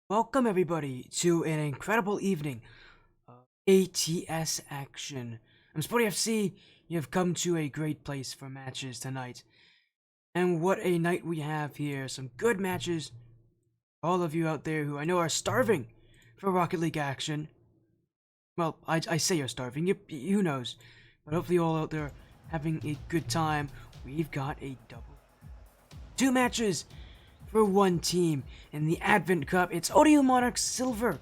Welcome everybody to an incredible evening of ATS action. I'm Sporty FC. You have come to a great place for matches tonight. And what a night we have here. Some good matches. All of you out there who I know are starving for Rocket League action. Well, I say you're starving. Who knows? But hopefully all out there having a good time. We've got a double. Two matches for one team in the Advent Cup. It's ODU Monarchs Silver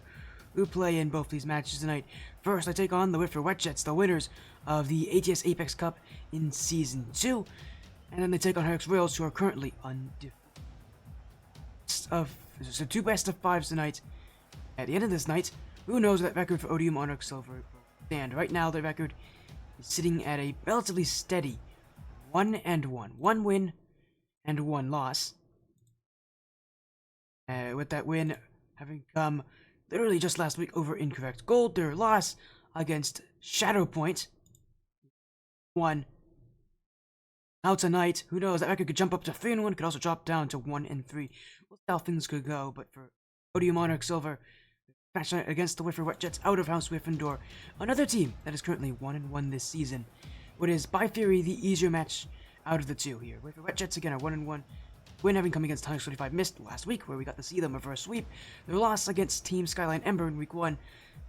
who play in both these matches tonight. First, I take on the Whitford Wetjets, the winners of the ATS Apex Cup in Season 2. And then they take on Herx Royals, who are currently undefeated. So two best of fives tonight. At the end of this night, who knows what that record for ODU Monarchs Silver will stand. Right now, their record is sitting at a relatively steady 1-1. One win and one loss. With that win having come literally just last week over Incorrect Gold, their loss against Shadowpoint. One. Now tonight, who knows, that record could jump up to 3-1, could also drop down to 1-3. We'll see how things could go, but for ODU Monarch Silver, match night against the Whitford Wetjets out of house Gryffindor, another team that is currently 1-1 this season. What is, by theory, the easier match out of the two here. Whitford Wetjets again are 1-1. Win having come against 25 Mist last week, where we got to see them reverse sweep. Their loss against Team Skyline Ember in Week 1.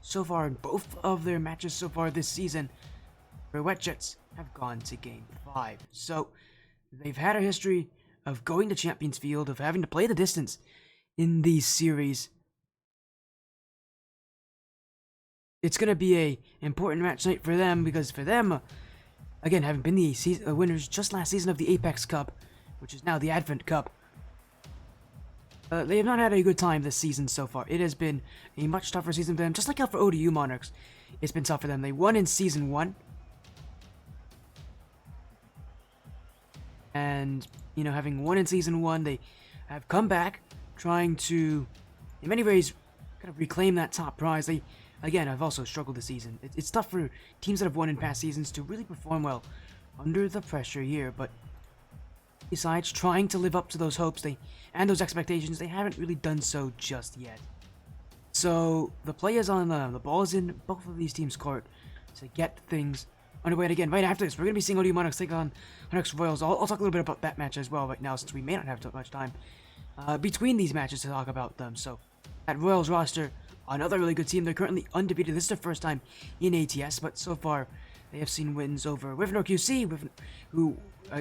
So far, in both of their matches so far this season, the Wetjets have gone to Game 5. So, they've had a history of going to Champions Field, of having to play the distance in these series. It's going to be a important match night for them, because for them, again, having been the winners just last season of the Apex Cup, which is now the Advent Cup, they have not had a good time this season so far. It has been a much tougher season for them, just like how for ODU Monarchs, it's been tough for them. They won in Season 1, and, having won in Season 1, they have come back, trying to, in many ways, kind of reclaim that top prize. They, again, have also struggled this season. It's tough for teams that have won in past seasons to really perform well under the pressure here, but besides trying to live up to those hopes and those expectations, they haven't really done so just yet. So the play is on the ball is in both of these teams' court to get things underway. And again, right after this, we're going to be seeing ODU Monarchs take on Herx Royals. I'll talk a little bit about that match as well right now, since we may not have too much time between these matches to talk about them. So at Royals roster, another really good team. They're currently undefeated. This is their first time in ATS, but so far they have seen wins over Gryffindor QC, who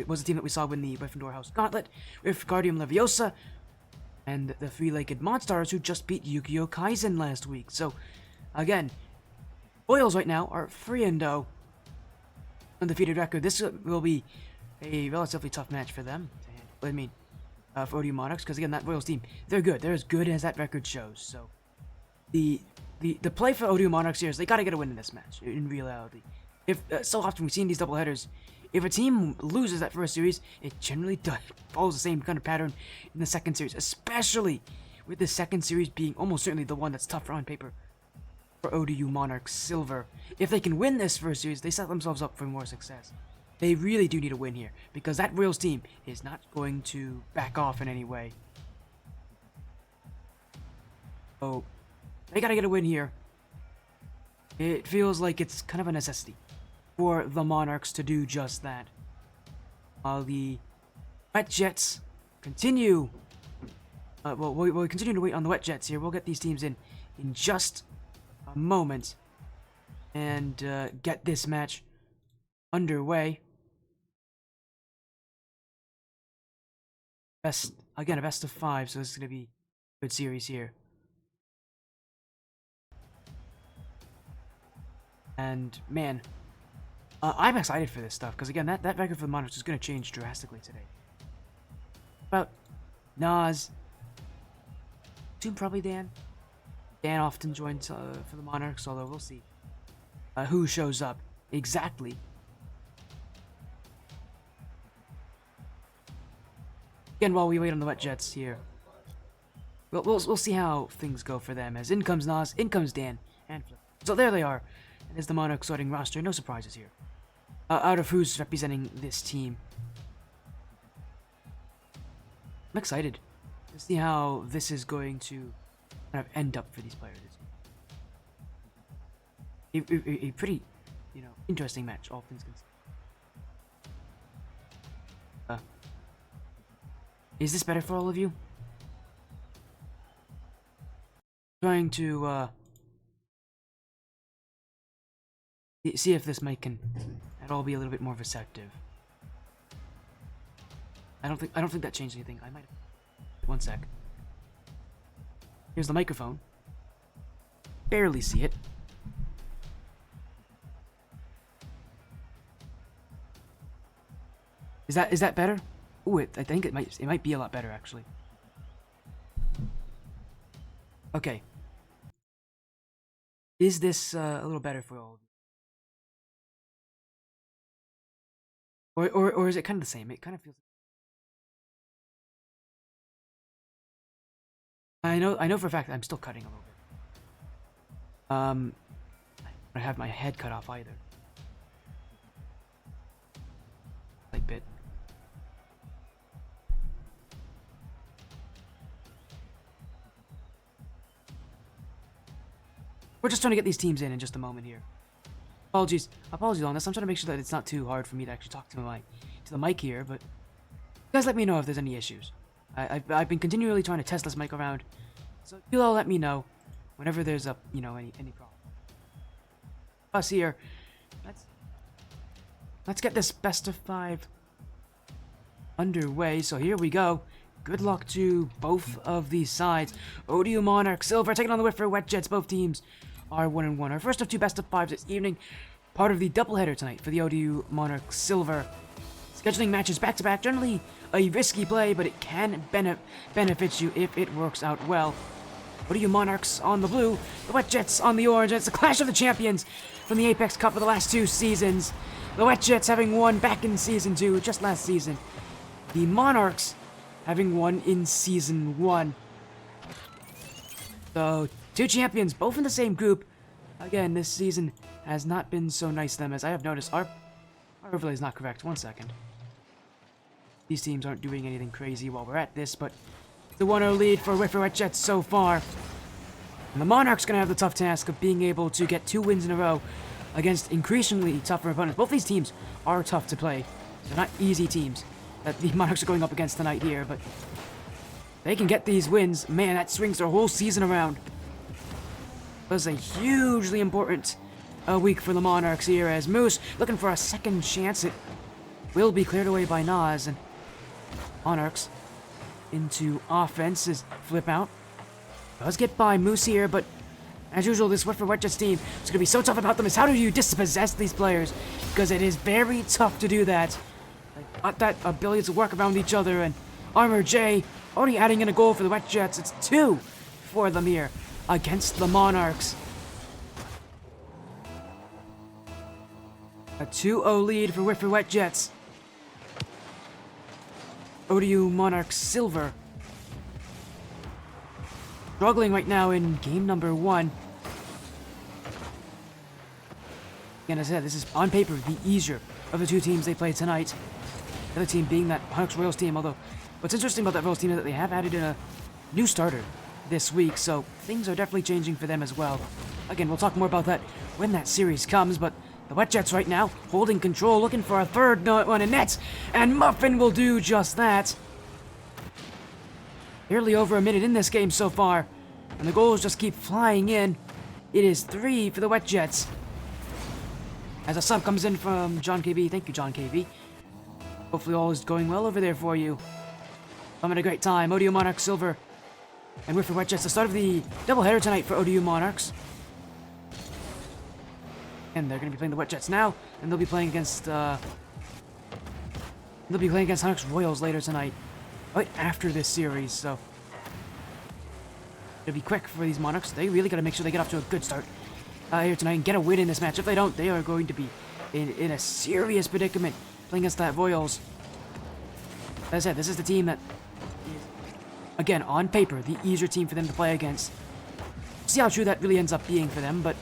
was a team that we saw win the Gryffindor House Gauntlet, with Guardium Leviosa, and the Three-Legged Monstars, who just beat Yu-Gi-Oh! Kaizen last week. So, again, Royals right now are 3-0, undefeated record. This will be a relatively tough match for them. For ODU Monarchs, because again, that Royals team, they're good. They're as good as that record shows. So, the play for ODU Monarchs here is they got to get a win in this match, in reality. If so often we've seen these double headers, if a team loses that first series, it generally follows the same kind of pattern in the second series, especially with the second series being almost certainly the one that's tougher on paper for ODU Monarchs Silver. If they can win this first series, they set themselves up for more success. They really do need a win here, because that Royals team is not going to back off in any way. So, they gotta get a win here. It feels like it's kind of a necessity for the Monarchs to do just that. While the Wetjets continue, we'll continue to wait on the Wetjets here. We'll get these teams in just a moment and get this match underway. A best of 5, so this is going to be a good series here. And, man, I'm excited for this stuff, because again, that record for the Monarchs is going to change drastically today. About Nas, soon probably Dan. Dan often joins for the Monarchs, although we'll see who shows up exactly. Again, while we wait on the Wetjets here, we'll see how things go for them. As in comes Nas, in comes Dan, and Flip. So there they are. And there's the Monarchs starting roster. No surprises here. Out of who's representing this team. I'm excited to see how this is going to kind of end up for these players. A pretty, interesting match, all things considered. Is this better for all of you? Trying to see if this mic can at all be a little bit more receptive. I don't think that changed anything. I might. One sec. Here's the microphone. Barely see it. Is that better? Ooh, I think it might be a lot better actually. Okay. Is this a little better for all of you? Or is it kind of the same? It kind of feels. I know for a fact I'm still cutting a little bit. I don't have my head cut off either. Like bit. We're just trying to get these teams in just a moment here. Apologies on this. I'm trying to make sure that it's not too hard for me to actually talk to the mic here, but you guys let me know if there's any issues. I've been continually trying to test this mic around, so you all let me know whenever there's any problem. Us here, let's get this best of 5 underway. So here we go. Good luck to both of these sides. ODU Monarch Silver taking on the Whitford Wet Jets. Both teams are 1-1. Our first of 2 best of 5s this evening, part of the doubleheader tonight for the ODU Monarch Silver. Scheduling matches back to back, generally a risky play, but it can benefit you if it works out well. ODU Monarchs on the blue, the Wet Jets on the orange. It's a clash of the champions from the Apex Cup for the last 2 seasons. The Wet Jets having won back in Season 2, just last season. The Monarchs having won in Season 1. So, 2 champions, both in the same group. Again, this season has not been so nice to them, as I have noticed. Our overlay is not correct. 1 second. These teams aren't doing anything crazy while we're at this, but the 1-0 lead for Whitford Wet Jets so far. And the Monarchs going to have the tough task of being able to get 2 wins in a row against increasingly tougher opponents. Both these teams are tough to play. They're not easy teams that the Monarchs are going up against tonight here, but they can get these wins. Man, that swings their whole season around. It was a hugely important week for the Monarchs here, as Moose looking for a second chance. It will be cleared away by Nas, and Monarchs into offense as flip out. Does get by Moose here, but as usual, this Whitford Wet Jets team is going to be so tough about them is how do you dispossess these players? Because it is very tough to do that. Got that ability to work around each other, and Armor J already adding in a goal for the Wet Jets. It's 2 for them here against the Monarchs. A 2-0 lead for Whitford Wet Jets. ODU Monarchs Silver struggling right now in game number 1. Again, as I said, this is on paper the easier of the 2 teams they play tonight. The other team being that Monarchs Royals team, although what's interesting about that Royals team is that they have added in a new starter this week, so things are definitely changing for them as well. Again, we'll talk more about that when that series comes, but the Wet Jets right now holding control, looking for a third one in net, and Muffin will do just that. Barely over a minute in this game so far, and the goals just keep flying in. It is 3 for the Wet Jets. As a sub comes in from John KB. Thank you, John KB. Hopefully all is going well over there for you. Having a great time. ODU Monarchs Silver and Whitford Wet Jets. The start of the doubleheader tonight for ODU Monarchs. And they're going to be playing the Wet Jets now, and they'll be playing against Monarchs Royals later tonight, right after this series. So it'll be quick for these Monarchs. They really got to make sure they get off to a good start here tonight and get a win in this match. If they don't, they are going to be in a serious predicament playing against that Royals. As I said, this is the team that is, again, on paper, the easier team for them to play against. See how true that really ends up being for them, but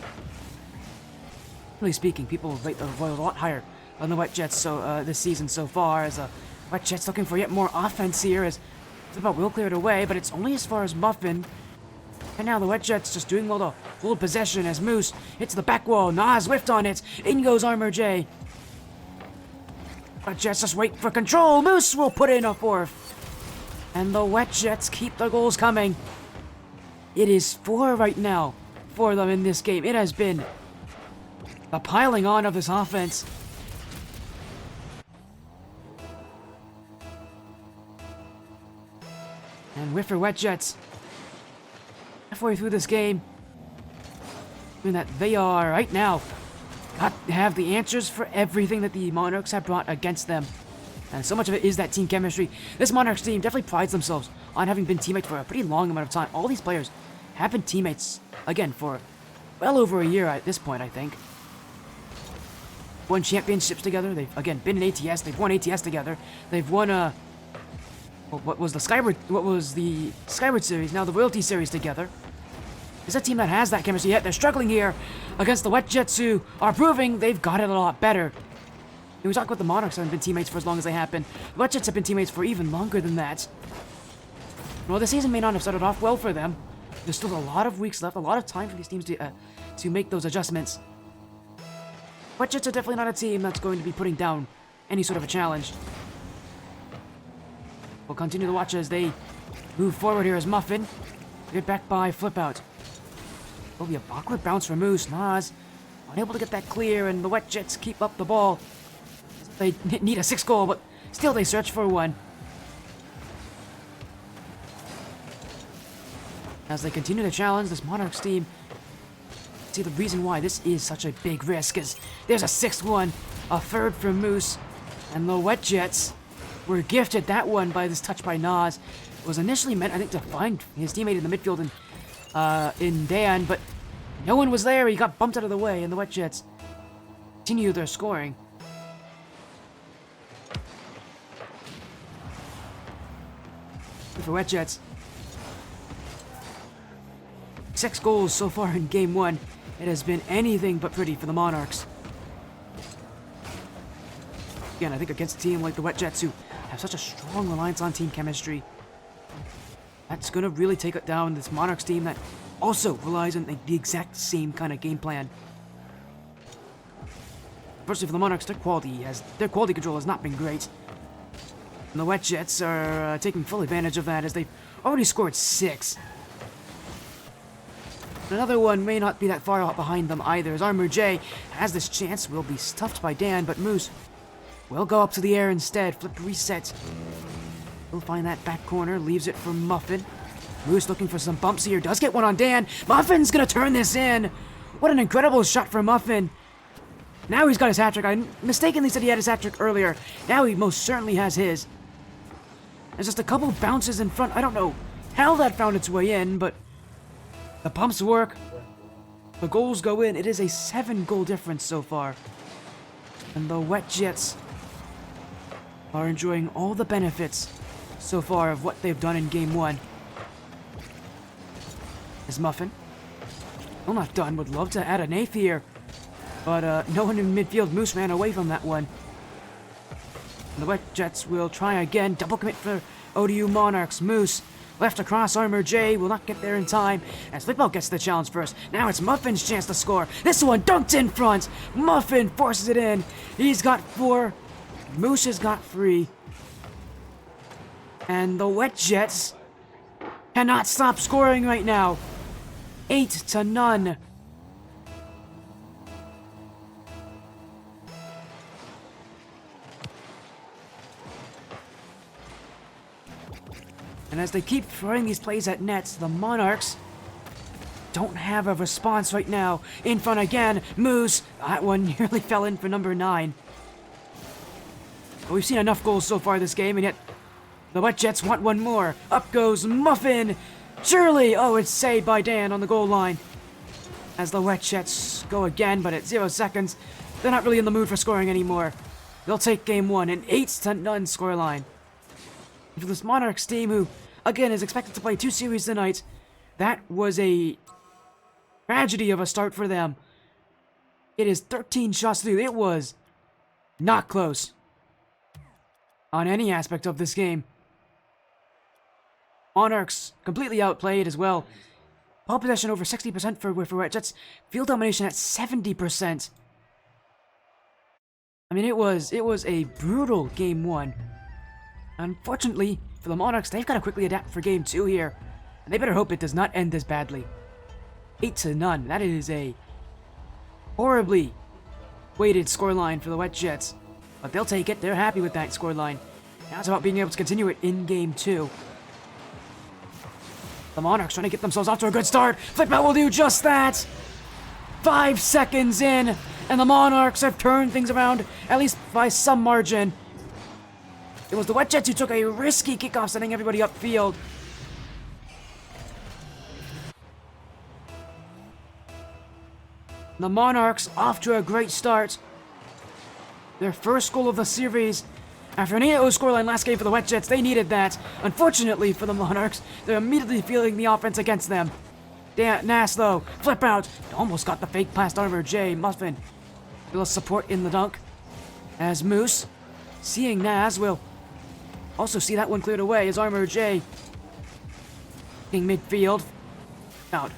really speaking, people rate the Royals a lot higher than the Wet Jets this season so far, as Wet Jets looking for yet more offense here, as Flip Out will clear it away, but it's only as far as Muffin. And now the Wet Jets just doing well to hold possession as Moose hits the back wall. Nas whiffed on it. In goes Armor J. Wet Jets just wait for control. Moose will put in a fourth. And the Wet Jets keep the goals coming. It is 4 right now for them in this game. It has been the piling on of this offense. And whiff for Wet Jets. Halfway through this game. Doing that they are right now got to have the answers for everything that the Monarchs have brought against them. And so much of it is that team chemistry. This Monarchs team definitely prides themselves on having been teammates for a pretty long amount of time. All these players have been teammates, again, for well over a year at this point, I think. Won championships together. They've, again, been in ATS. They've won ATS together. They've won, what was the Skyward Series, now the Royalty Series together. Is a team that has that chemistry, yet they're struggling here against the Wet Jets, who are proving they've got it a lot better. We talk about the Monarchs haven't been teammates for as long as they have been. The Wet Jets have been teammates for even longer than that. Well, the season may not have started off well for them. There's still a lot of weeks left, a lot of time for these teams to make those adjustments. Wet Jets are definitely not a team that's going to be putting down any sort of a challenge. We'll continue to watch as they move forward here as Muffin. Get back by Flip Out. Will be a awkward bounce for Moose. Nas unable to get that clear, and the Wet Jets keep up the ball. They need a 6th goal, but still they search for one. As they continue to challenge this Monarchs team, see the reason why this is such a big risk is there's a 6th one, a 3rd from Moose, and the Wet Jets were gifted that one by this touch by Nas. It was initially meant, I think, to find his teammate in the midfield in Dan, but no one was there. He got bumped out of the way, and the Wet Jets continue their scoring. For Wet Jets, 6 goals so far in Game 1. It has been anything but pretty for the Monarchs. Again, I think against a team like the Wet Jets, who have such a strong reliance on team chemistry, that's going to really take it down this Monarchs team that also relies on the exact same kind of game plan. Firstly, for the Monarchs, their quality control has not been great. And the Wet Jets are taking full advantage of that as they've already scored 6. Another one may not be that far out behind them either, as Armor J has this chance, will be stuffed by Dan, but Moose will go up to the air instead. Flip reset. He'll find that back corner, leaves it for Muffin. Moose looking for some bumps here, does get one on Dan. Muffin's gonna turn this in. What an incredible shot for Muffin. Now he's got his hat trick. I mistakenly said he had his hat trick earlier. Now he most certainly has his. There's just a couple bounces in front. I don't know how that found its way in, but the pumps work. The goals go in. It is a 7-goal difference so far. And the Wet Jets are enjoying all the benefits so far of what they've done in Game 1. Is Muffin still not done? Would love to add an 8th here, but no one in midfield. Moose ran away from that one. And the Wet Jets will try again. Double commit for ODU Monarchs. Moose left across. Armor J will not get there in time as Flippo gets the challenge first. Now it's Muffin's chance to score. This one dunked in front. Muffin forces it in. He's got 4. Moose has got 3. And the Wet Jets cannot stop scoring right now. 8-0. And as they keep throwing these plays at nets, the Monarchs don't have a response right now. In front again, Moose. That one nearly fell in for number 9. But we've seen enough goals so far this game, and yet the Wet Jets want one more. Up goes Muffin. Surely, oh, it's saved by Dan on the goal line. As the Wet Jets go again, but at 0 seconds, they're not really in the mood for scoring anymore. They'll take Game 1, an 8-0 scoreline. For this Monarchs team, who, again, is expected to play 2 series tonight, that was a tragedy of a start for them. It is 13 shots through. It was not close on any aspect of this game. Monarchs completely outplayed as well. Ball possession over 60% for Wet Jets. Field domination at 70%. I mean, it was a brutal game 1. Unfortunately for the Monarchs, they've got to quickly adapt for game 2 here. And they better hope it does not end this badly. 8-0. That is a horribly weighted scoreline for the Wet Jets. But they'll take it. They're happy with that scoreline. Now it's about being able to continue it in game 2. The Monarchs trying to get themselves off to a good start. Flip out will do just that. 5 seconds in, and the Monarchs have turned things around, at least by some margin. It was the Wet Jets who took a risky kickoff, sending everybody upfield. The Monarchs off to a great start. Their first goal of the series. After an 8-0 scoreline last game for the Wet Jets, they needed that. Unfortunately for the Monarchs, they're immediately feeling the offense against them. Nas, though, flip out. Almost got the fake past Armor J. Muffin. A little support in the dunk. As Moose, seeing Nas, will also see that one cleared away as Armor J. In midfield. Out.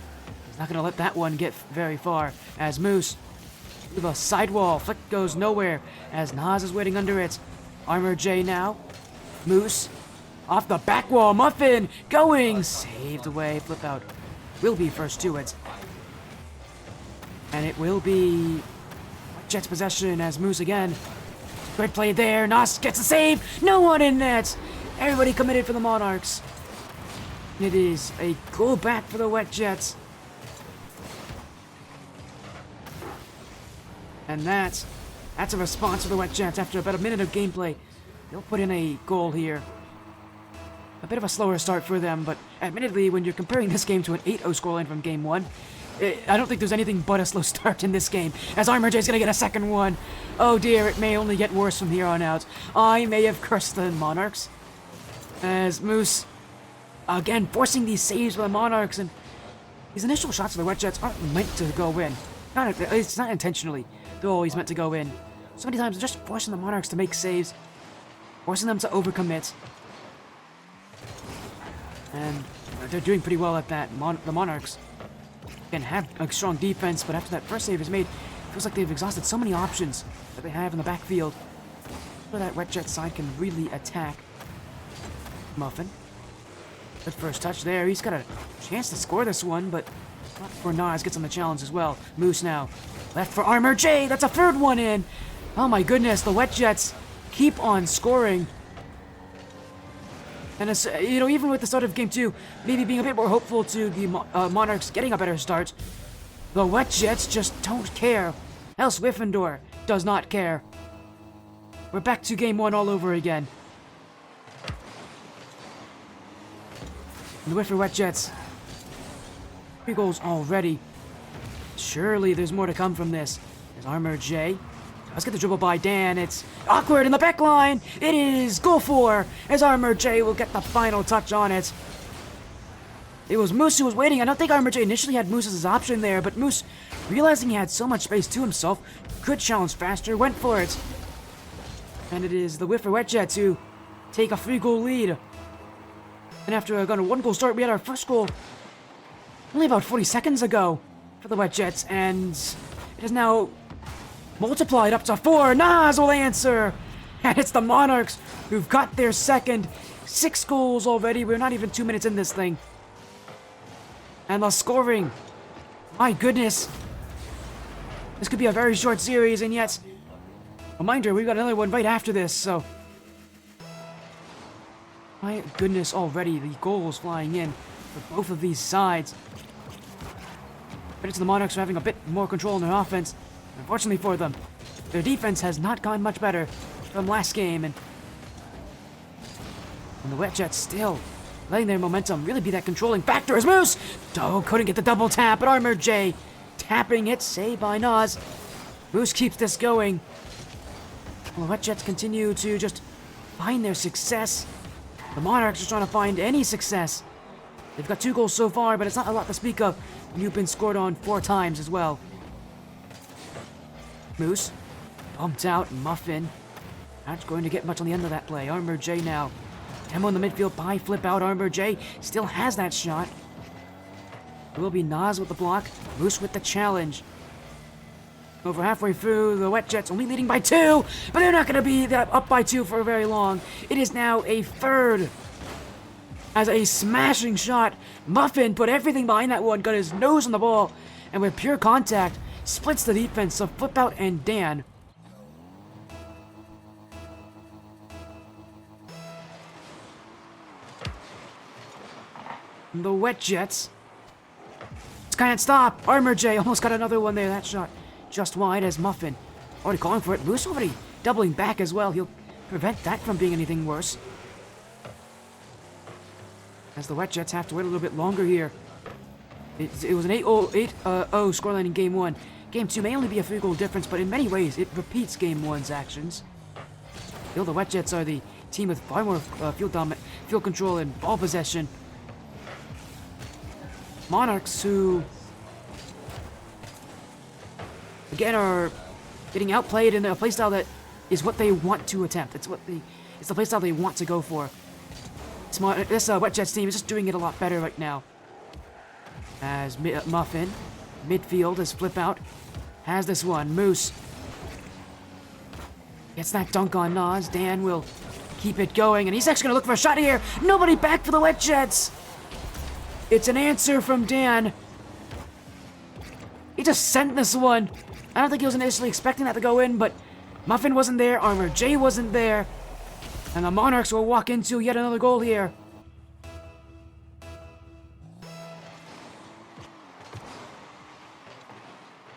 He's not going to let that one get very far. As Moose, with a sidewall. Flick goes nowhere as Nas is waiting under it. Armor J now. Moose. Off the back wall. Muffin going. Saved away. Flip out. Will be first to it. And it will be Jets possession as Moose again. Great play there. Nas gets a save. No one in net. Everybody committed for the Monarchs. It is a goal back for the Wet Jets. And that's a response for the Wet Jets after about a minute of gameplay. They'll put in a goal here. A bit of a slower start for them, but admittedly, when you're comparing this game to an 8-0 scoreline from game 1, I don't think there's anything but a slow start in this game, as Armor J's gonna get a second one. Oh dear, it may only get worse from here on out. I may have cursed the Monarchs. As Moose, again, forcing these saves for the Monarchs, and these initial shots of the Wet Jets aren't meant to go in. It's not intentionally. They're always meant to go in. So many times, they're just forcing the Monarchs to make saves, forcing them to overcommit. And they're doing pretty well at that. The Monarchs can have a strong defense, but after that first save is made, it feels like they've exhausted so many options that they have in the backfield. So that Wet Jet side can really attack. Muffin. Good first touch there. He's got a chance to score this one, but not before Nas gets on the challenge as well. Moose now. Left for Armor J. That's a third one in. Oh my goodness, the Wet Jets keep on scoring. And it's, even with the start of game 2, maybe being a bit more hopeful to the Monarchs getting a better start, the Wet Jets just don't care. Else Wiffendor does not care. We're back to game 1 all over again. And the Wiffer Wet Jets. 3 goals already. Surely there's more to come from this. There's Armor J. Let's get the dribble by Dan. It's awkward in the back line. It is goal 4 as Armor J will get the final touch on it. It was Moose who was waiting. I don't think Armor J initially had Moose as his option there, but Moose, realizing he had so much space to himself, could challenge faster, went for it. And it is the Wiffer Wet Jets who take a 3-goal lead. And after a 1-goal start, we had our first goal only about 40 seconds ago for the Wet Jets, and it is now multiplied up to 4. Nas will answer. And it's the Monarchs who've got their second. 6 goals already. We're not even 2 minutes in this thing. And the scoring. My goodness. This could be a very short series, and yet, reminder, we've got another one right after this, so. My goodness, already the goals flying in for both of these sides. But it's the Monarchs who are having a bit more control in their offense. Unfortunately for them, their defense has not gotten much better from last game, and the Wet Jets still letting their momentum really be that controlling factor as Moose! Oh, couldn't get the double tap, but Armor J tapping it, saved by Nas. Moose keeps this going. Well, the Wet Jets continue to just find their success. The Monarchs are trying to find any success. They've got 2 goals so far, but it's not a lot to speak of when you've been scored on 4 times as well. Moose, bumped out, Muffin. Not going to get much on the end of that play. Armor J now. Demo in the midfield by flip out. Armor J still has that shot. It will be Nas with the block, Moose with the challenge. Over halfway through, the Wet Jets only leading by 2, but they're not going to be up by 2 for very long. It is now a third. As a smashing shot, Muffin put everything behind that one, got his nose on the ball, and with pure contact, splits the defense of Flip Out and Dan. The Wet Jets just can't stop. Armor J almost got another one there. That shot just wide as Muffin already calling for it. Moose already doubling back as well. He'll prevent that from being anything worse. As the Wet Jets have to wait a little bit longer here. It was an 8-0 scoreline in Game 1. Game 2 may only be a 3-goal difference, but in many ways it repeats Game 1's actions. Still, the Wet Jets are the team with far more field control and ball possession. Monarchs, who again are getting outplayed in a playstyle that is what they want to attempt. It's the playstyle they want to go for. This Wet Jets team is just doing it a lot better right now. As Muffin, midfield as Flip Out, has this one. Moose gets that dunk on Nas. Dan will keep it going, and he's actually going to look for a shot here. Nobody back for the Wet Jets. It's an answer from Dan. He just sent this one. I don't think he was initially expecting that to go in, but Muffin wasn't there, Armor J wasn't there, and the Monarchs will walk into yet another goal here.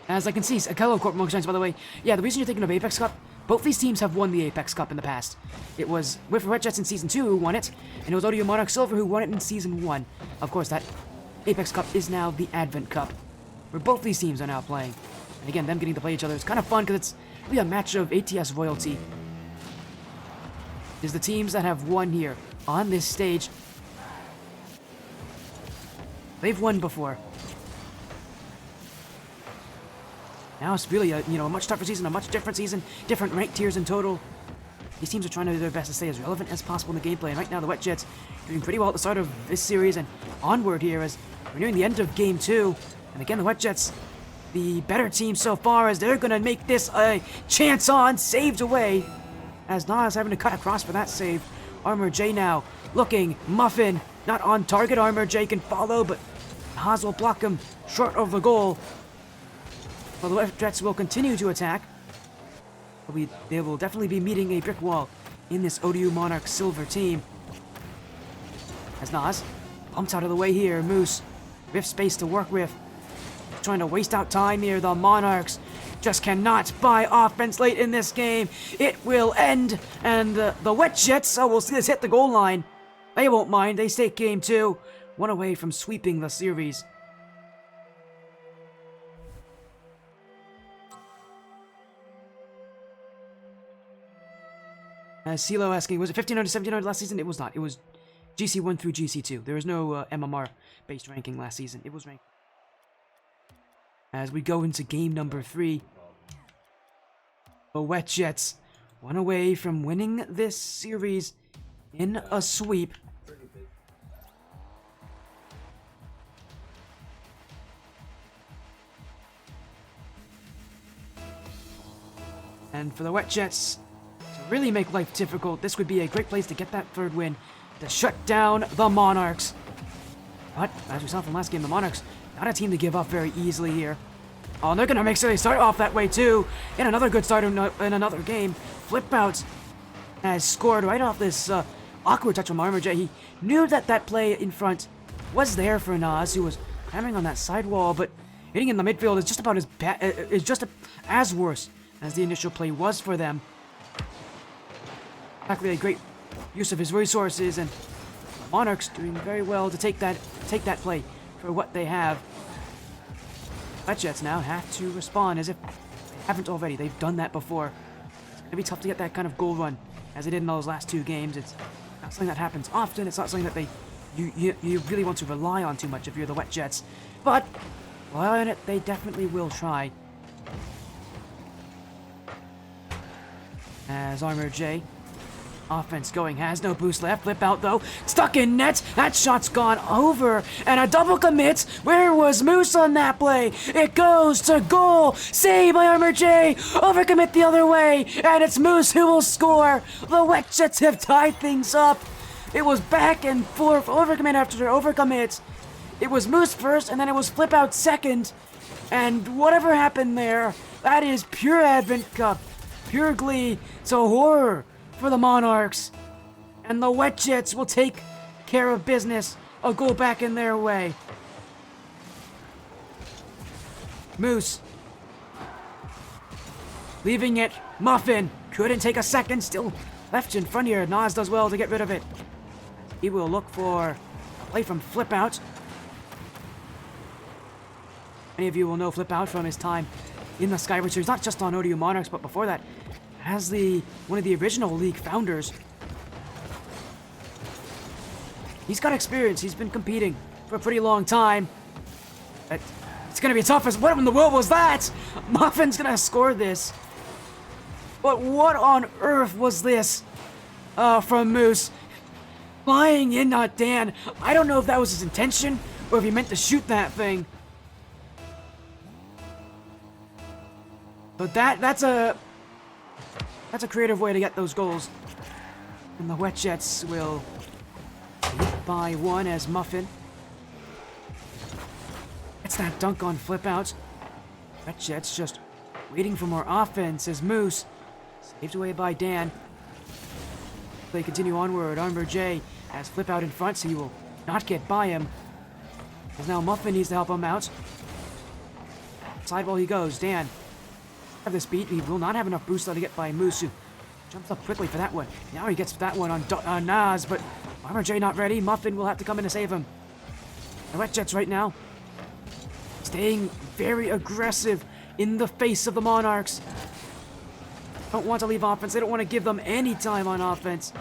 As I can see, hello Corp Monkshines, by the way. Yeah, the reason you're thinking of Apex Cup, both these teams have won the Apex Cup in the past. It was Wet Jets in Season 2 who won it, and it was ODU Monarch Silver who won it in Season 1. Of course, that Apex Cup is now the Advent Cup, where both these teams are now playing. And again, them getting to play each other is kind of fun, because it's really a match of ATS royalty. Is the teams that have won here on this stage. They've won before. Now it's really a much tougher season, a much different season, different rank tiers in total. These teams are trying to do their best to stay as relevant as possible in the gameplay, and right now the Wet Jets doing pretty well at the start of this series and onward here as we're nearing the end of Game 2. And again, the Wet Jets, the better team so far, as they're going to make this a chance on, saved away. As Nas having to cut across for that save. Armor J now looking, Muffin, not on target. Armor J can follow, but Nas will block him short of the goal. Well, the Wet Jets will continue to attack. They will definitely be meeting a brick wall in this ODU Monarch Silver team. As Nas pumps out of the way here, Moose with space to work with. Trying to waste out time here. The Monarchs just cannot buy offense late in this game. It will end, and the Wet Jets, we'll see this hit the goal line. They won't mind. They take Game 2, one away from sweeping the series. CeeLo asking, was it 1500 to 1700 last season? It was not. It was GC1 through GC2. There was no MMR-based ranking last season. It was ranked. As we go into game number 3, the Wet Jets, one away from winning this series in a sweep. And for the Wet Jets to really make life difficult, this would be a great place to get that third win, to shut down the Monarchs. But, as we saw from last game, the Monarchs, not a team to give up very easily here. Oh, and they're going to make sure they start off that way, too. In another good start in another game. Flip Out has scored right off this awkward touch from Armor J. He knew that play in front was there for Nas, who was hammering on that sidewall, but hitting in the midfield is just about as bad, is just as worse as the initial play was for them. Exactly a great use of his resources, and Monarchs doing very well to take that play for what they have. Wet Jets now have to respond as if they haven't already. They've done that before. It's going to be tough to get that kind of goal run as they did in those last 2 games. It's not something that happens often. It's not something that you really want to rely on too much if you're the Wet Jets. But while in it, they definitely will try. As Armor J offense going. Has no boost left. Flip out though. Stuck in net. That shot's gone over. And a double commit. Where was Moose on that play? It goes to goal. Saved by Armor J. Overcommit the other way. And it's Moose who will score. The Wet Jets have tied things up. It was back and forth. Overcommit after overcommit. It was Moose first, and then it was Flip Out second. And whatever happened there, that is pure Advent Cup. Pure glee. It's a horror for the Monarchs. And the Wet Jets will take care of business. A goal back in their way. Moose. Leaving it. Muffin. Couldn't take a second. Still left in front here. Nas does well to get rid of it. He will look for a play from Flip Out. Many of you will know Flip Out from his time in the Skyward Series, not just on ODU Monarchs, but before that, as one of the original league founders. He's got experience. He's been competing for a pretty long time. It's gonna be tough as what in the world was that? Muffin's gonna score this. But what on earth was this from Moose? Flying in, not Dan. I don't know if that was his intention or if he meant to shoot that thing. But that's a creative way to get those goals. And the Wet Jets will lead by one as Muffin. It's that dunk on Flip Out. Wet Jets just waiting for more offense as Moose saved away by Dan. They continue onward. Armor J has Flip Out in front, so he will not get by him. As now Muffin needs to help him out. Sideball he goes. Dan have this beat. He will not have enough boost to get by Moose, who jumps up quickly for that one. Now he gets that one on Nas, but Armor J not ready. Muffin will have to come in to save him. The Wet Jets right now staying very aggressive in the face of the Monarchs. Don't want to leave offense. They don't want to give them any time on offense.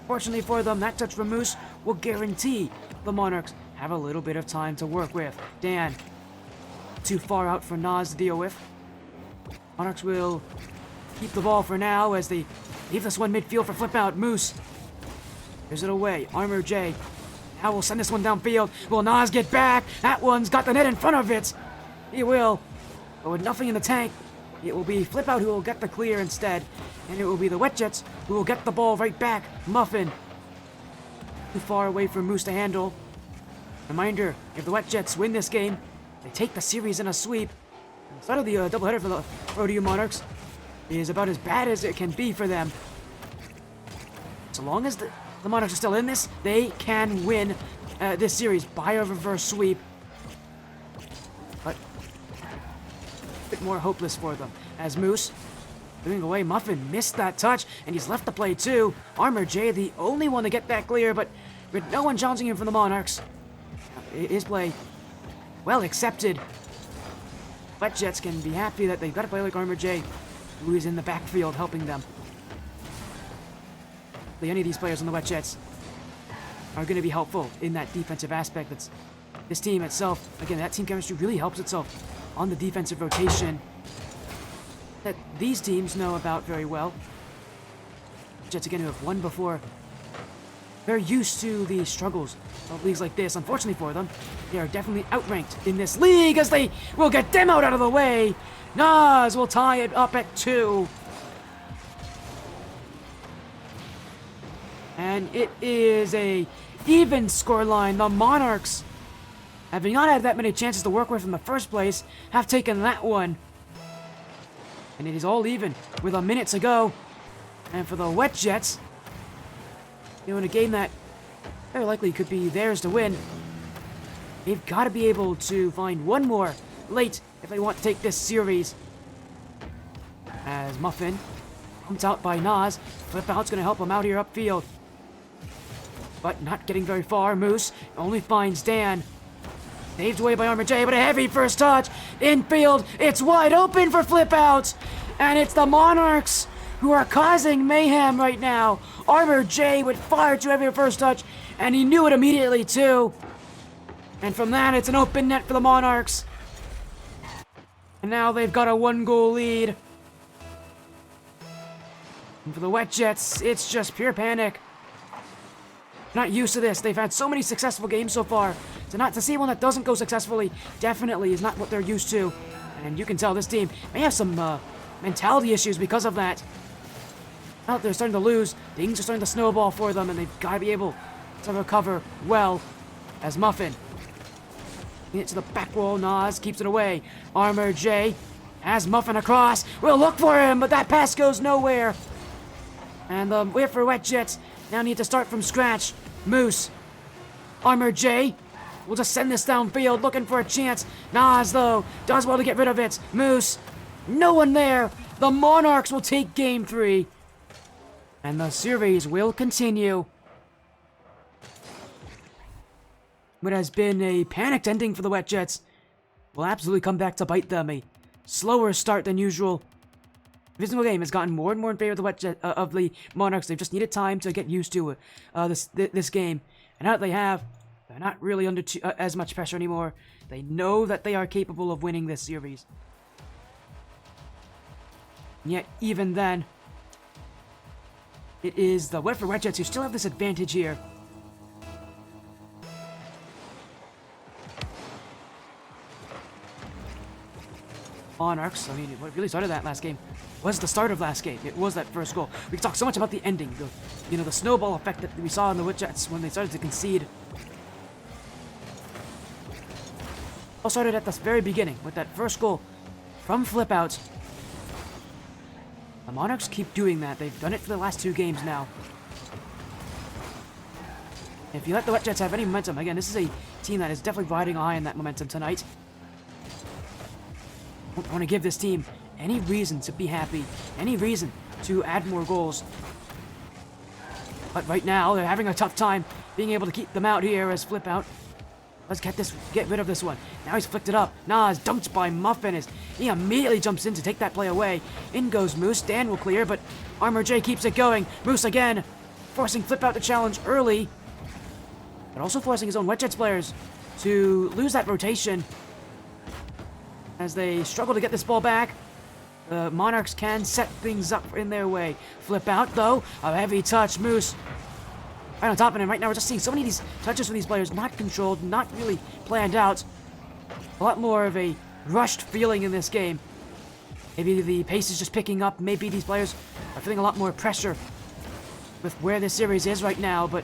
Unfortunately for them, that touch from Moose will guarantee the Monarchs have a little bit of time to work with. Dan, too far out for Nas to deal with. Monarchs will keep the ball for now as they leave this one midfield for Flip Out. Moose gives it away. Armor J now will send this one downfield. Will Nas get back? That one's got the net in front of it. He will. But with nothing in the tank, it will be Flip Out who will get the clear instead. And it will be the Wet Jets who will get the ball right back. Muffin. Too far away from Moose to handle. Reminder, if the Wet Jets win this game, they take the series in a sweep. The start of the doubleheader for the ODU Monarchs is about as bad as it can be for them. So long as the Monarchs are still in this, they can win this series by a reverse sweep. But a bit more hopeless for them. As Moose, moving away, Muffin missed that touch, and he's left the play too. Armor J, the only one to get that clear, but with no one challenging him from the Monarchs. His play, well accepted. Wet Jets can be happy that they've got a player like Armor J, who is in the backfield helping them. Any of these players on the Wet Jets are going to be helpful in that defensive aspect. That's this team itself. Again, that team chemistry really helps itself on the defensive rotation that these teams know about very well. Jets, again, who have won before, they're used to the struggles of leagues like this. Unfortunately for them, they are definitely outranked in this league as they will get them out of the way. Nas will tie it up at 2. And it is a even scoreline. The Monarchs, having not had that many chances to work with in the first place, have taken that one. And it is all even with a minute to go. And for the Wet Jets, in a game that very likely could be theirs to win, they've got to be able to find one more late if they want to take this series. As Muffin comes out by Nas, Flip Out's going to help him out here upfield. But not getting very far. Moose only finds Dan. Saved away by Armor J, but a heavy first touch. Infield, it's wide open for Flip Out. And it's the Monarchs who are causing mayhem right now. Armor J with far too heavy a first touch, and he knew it immediately too. And from that, it's an open net for the Monarchs. And now they've got a 1-goal lead. And for the Wet Jets, it's just pure panic. Not used to this. They've had so many successful games so far. To see one that doesn't go successfully definitely is not what they're used to. And you can tell this team may have some mentality issues because of that. Now that they're starting to lose, things are starting to snowball for them, and they've got to be able to recover well. As Muffin get to the back wall, Nas keeps it away. Armor J has Muffin across. We'll look for him, but that pass goes nowhere. And the wait for Wet Jets now need to start from scratch. Moose, Armor J will just send this downfield, looking for a chance. Nas, though, does well to get rid of it. Moose, no one there. The Monarchs will take Game 3. And the series will continue. What has been a panicked ending for the Wet Jets will absolutely come back to bite them. A slower start than usual. Every single game has gotten more and more in favor of the Monarchs. They've just needed time to get used to this game. And now that they have, they're not really under as much pressure anymore. They know that they are capable of winning this series. And yet, even then, it is the Wet Jets who still have this advantage here. Monarchs, I mean, what really started that last game was the start of last game. It was that first goal. We can talk so much about the ending, the snowball effect that we saw in the Wet Jets when they started to concede. All started at the very beginning with that first goal from flip outs. The Monarchs keep doing that. They've done it for the last 2 games now. If you let the Wet Jets have any momentum, again, this is a team that is definitely riding high in that momentum tonight. I want to give this team any reason to be happy, any reason to add more goals. But right now, they're having a tough time being able to keep them out here as flip out. Let's get rid of this one. Now he's flicked it up. Nas dumped by Muffin as he immediately jumps in to take that play away. In goes Moose. Dan will clear, but Armor J keeps it going. Moose again, forcing flip out the challenge early, but also forcing his own Wet Jets players to lose that rotation. As they struggle to get this ball back, the Monarchs can set things up in their way. Flip out, though. A heavy touch. Moose right on top of him. Right now, we're just seeing so many of these touches from these players not controlled, not really planned out. A lot more of a rushed feeling in this game. Maybe the pace is just picking up. Maybe these players are feeling a lot more pressure with where this series is right now, but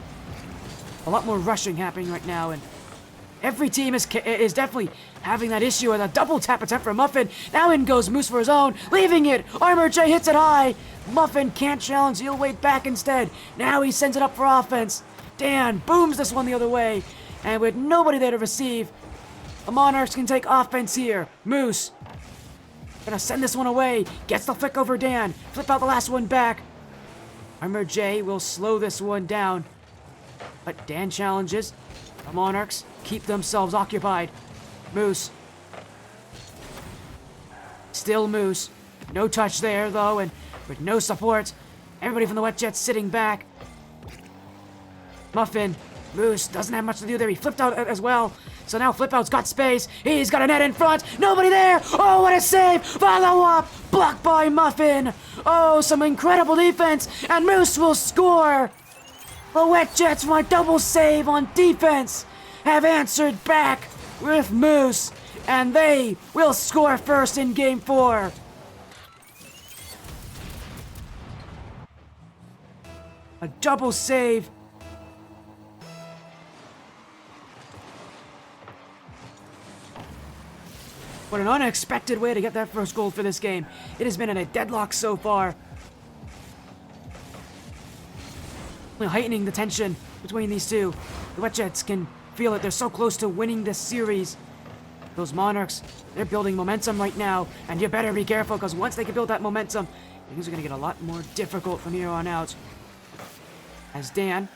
a lot more rushing happening right now, and every team is definitely having that issue with a double tap attempt for Muffin. Now in goes Moose for his own, leaving it. Armor J hits it high. Muffin can't challenge. He'll wait back instead. Now he sends it up for offense. Dan booms this one the other way. And with nobody there to receive, the Monarchs can take offense here. Moose gonna send this one away. Gets the flick over Dan. Flip out the last one back. Armor J will slow this one down. But Dan challenges. The Monarchs keep themselves occupied. Moose. Still Moose. No touch there, though, and with no support. Everybody from the Wet Jets sitting back. Muffin. Moose doesn't have much to do there. He flipped out as well. So now Flip Out's got space. He's got a net in front. Nobody there. Oh, what a save. Follow up. Blocked by Muffin. Oh, some incredible defense. And Moose will score. The Wet Jets, my double save on defense, have answered back with Moose, and they will score first in Game 4. A double save. What an unexpected way to get that first goal for this game. It has been in a deadlock so far. Heightening the tension between these two. The Wet Jets can feel it. They're so close to winning this series. Those Monarchs, they're building momentum right now, and you better be careful, because once they can build that momentum, things are going to get a lot more difficult from here on out. As Dan,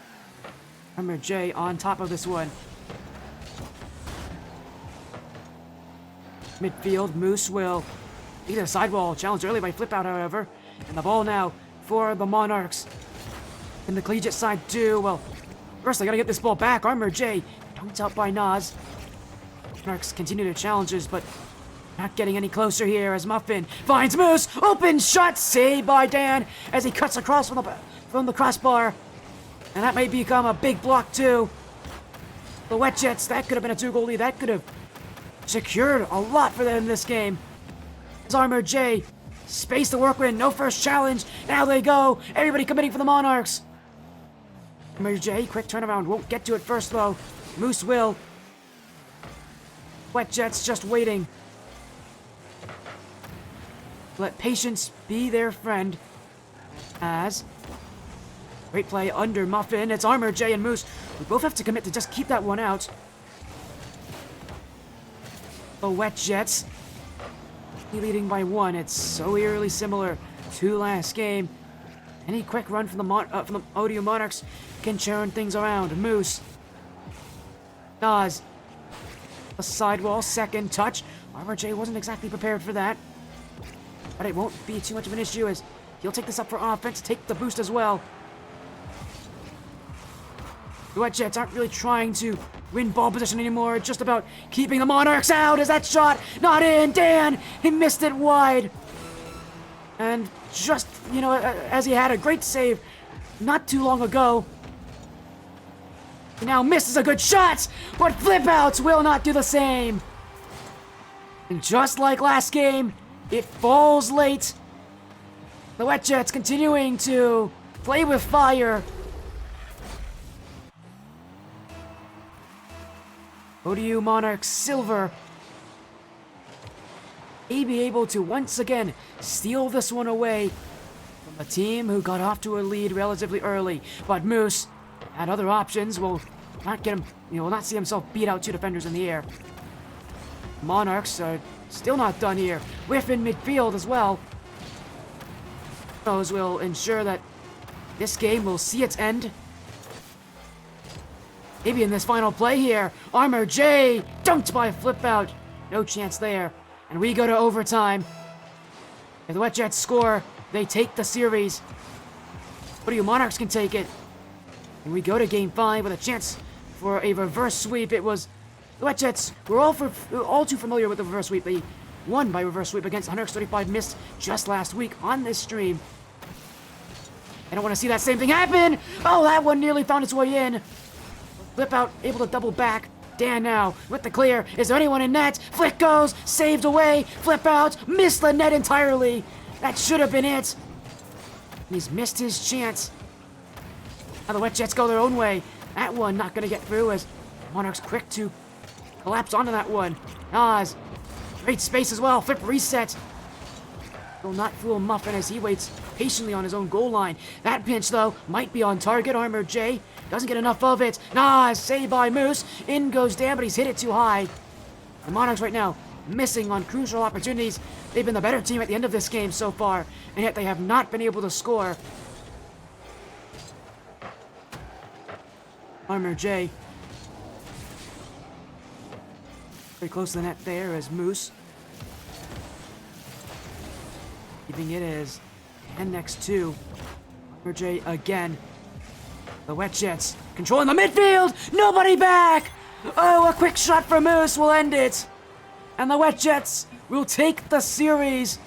Armor J on top of this one. Midfield, Moose will get a sidewall. Challenged early by Flip Out, however. And the ball now for the Monarchs. And the collegiate side do. Well, first they gotta get this ball back. Armor J dunked out by Nas. Monarchs continue their challenges, but Not getting any closer here as Muffin finds Moose. Open shot saved by Dan as he cuts across from the crossbar. And that may become a big block too. The Wet Jets, that could have been a 2-goal lead. That could have secured a lot for them in this game. As Armor J, space to work with, no first challenge. Now they go. Everybody committing for the Monarchs. Armor J, quick turnaround. Won't get to it first though. Moose will. Wet Jets just waiting. Let patience be their friend. As great play under Muffin. It's Armor J and Moose. We both have to commit to just keep that one out. The Wet Jets leading by 1. It's so eerily similar to last game. Any quick run from the ODU Monarchs can turn things around. Moose. Nas. A sidewall, second touch. Armor J wasn't exactly prepared for that. But it won't be too much of an issue as he'll take this up for offense, take the boost as well. The Wet Jets aren't really trying to win ball position anymore. It's just about keeping the Monarchs out as that shot not in. Dan, he missed it wide. And just, as he had a great save not too long ago. He now misses a good shot, but flip outs will not do the same. And just like last game, it falls late. The Wet Jets continuing to play with fire. ODU Monarchs silver. May be able to once again steal this one away from a team who got off to a lead relatively early. But Moose had other options. Will not get him. Will not see himself beat out 2 defenders in the air. Monarchs are still not done here. Whiff in midfield as well. Those will ensure that this game will see its end. Maybe in this final play here. Armor J dunked by flip out. No chance there. And we go to overtime. If the Wet Jets score, they take the series. ODU Monarchs can take it. And we go to game 5 with a chance for a reverse sweep. It was the Wet Jets were all too familiar with the reverse sweep. They won by reverse sweep against 135 Mist just last week on this stream. I don't want to see that same thing happen. Oh, that one nearly found its way in. Flip out, able to double back. Dan now with the clear. Is there anyone in net? Flick goes, saved away. Flip out, missed the net entirely. That should have been it. He's missed his chance. Now the Wet Jets go their own way. That one not going to get through as Monarchs quick to collapse onto that one. Nas, great space as well. Flip reset. Will not fool Muffin as he waits patiently on his own goal line. That pinch, though, might be on target. Armor J doesn't get enough of it. Nas, saved by Moose. In goes Dan, but he's hit it too high. The Monarchs right now missing on crucial opportunities. They've been the better team at the end of this game so far, and yet they have not been able to score. Armor J. Very close to the net there as Moose. Keeping it as and next to Armor J again. The Wet Jets controlling the midfield. Nobody back. Oh, a quick shot from Moose will end it. And the Wet Jets will take the series.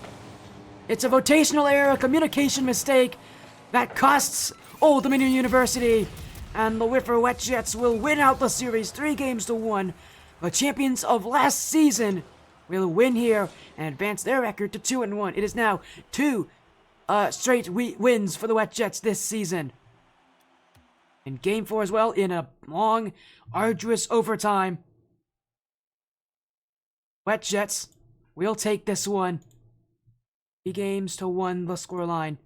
It's a rotational error, a communication mistake that costs Old Dominion University. And the Whiffer Wet Jets will win out the series 3-1. The champions of last season will win here and advance their record to 2-1. It is now 2 straight wins for the Wet Jets this season. In Game 4 as well, in a long, arduous overtime. Wet Jets will take this one. 3-1 the scoreline.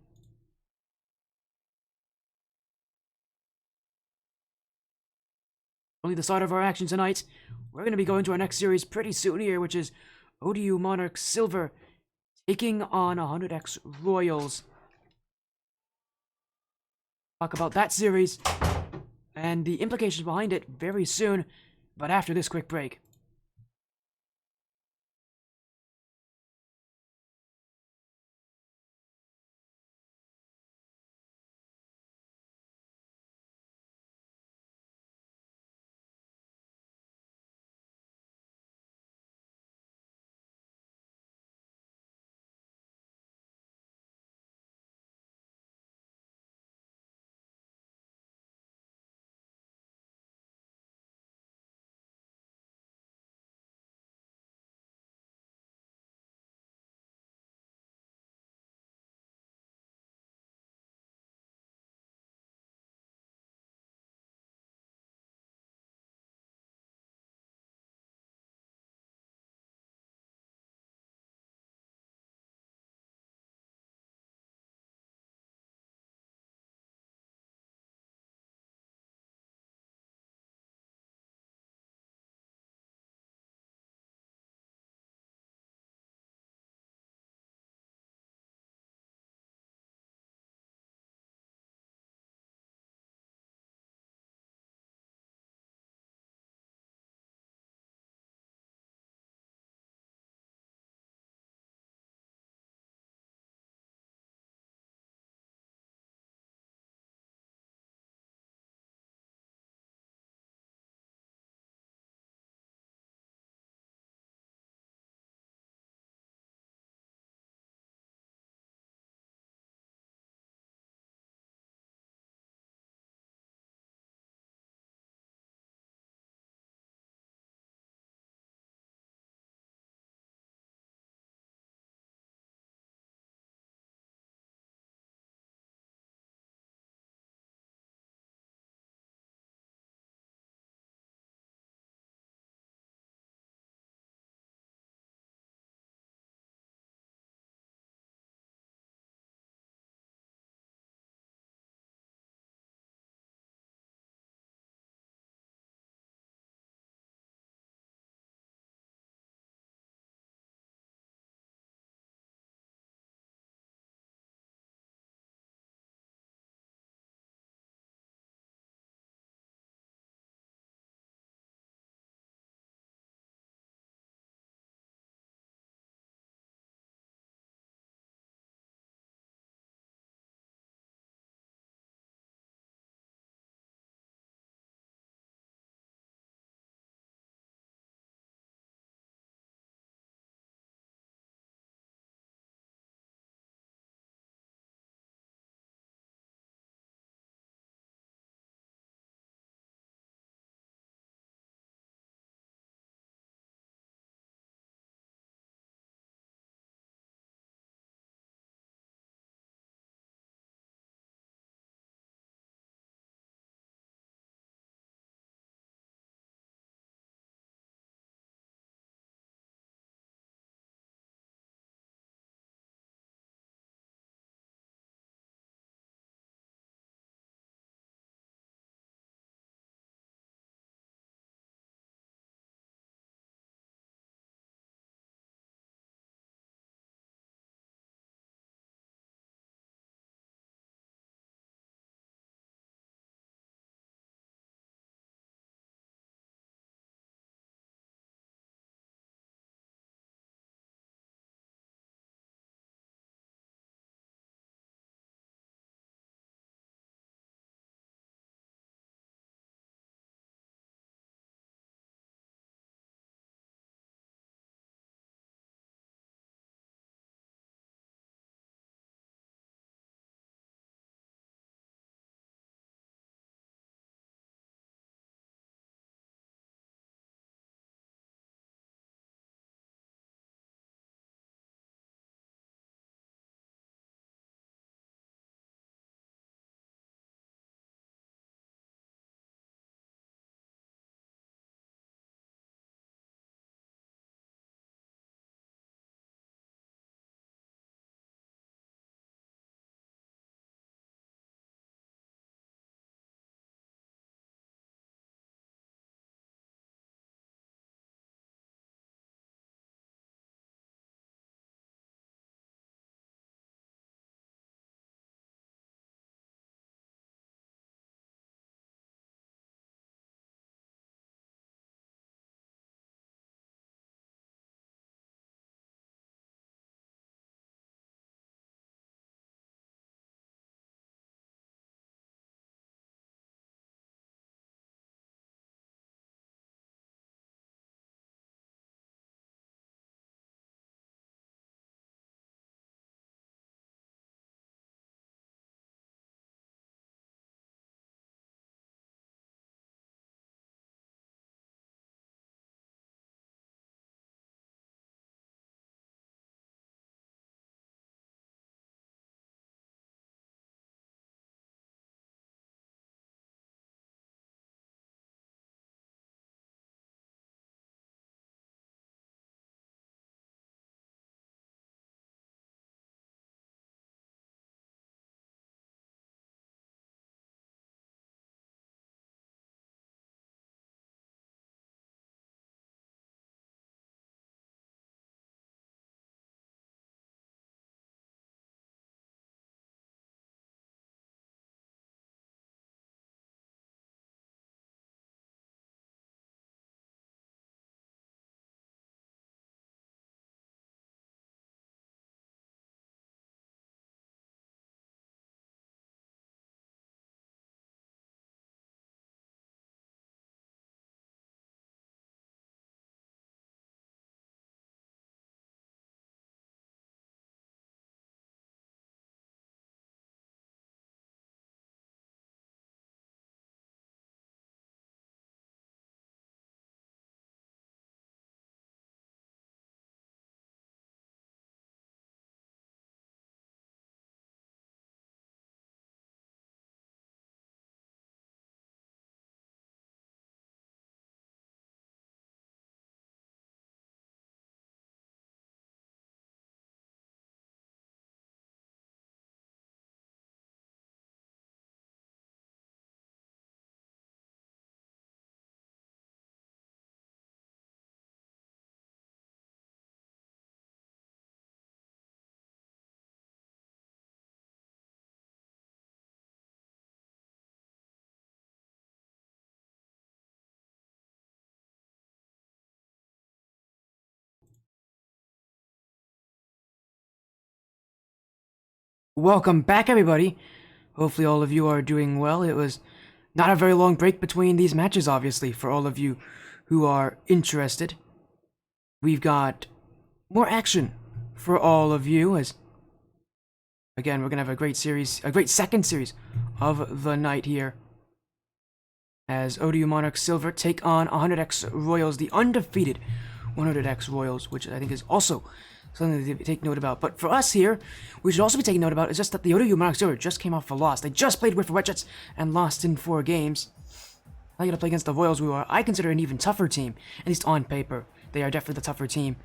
Only the start of our action tonight. We're going to be going to our next series pretty soon here, which is ODU Monarchs Silver taking on 100X Royals. Talk about that series and the implications behind it very soon, but after this quick break. Welcome back, everybody. Hopefully all of you are doing well. It was not a very long break between these matches, obviously, for all of you who are interested. We've got more action for all of you, as, again, we're going to have a great series, a great second series of the night here, as ODU Monarchs Silver take on 100X Royals, the undefeated 100X Royals, which I think is also something to take note about. But for us here, we should also be taking note about is just that the ODU Monarchs Silver just came off a loss. They just played with the Wetjets and lost in 4 games. Now you gotta play against the Royals, who are, I consider, an even tougher team, at least on paper. They are definitely the tougher team.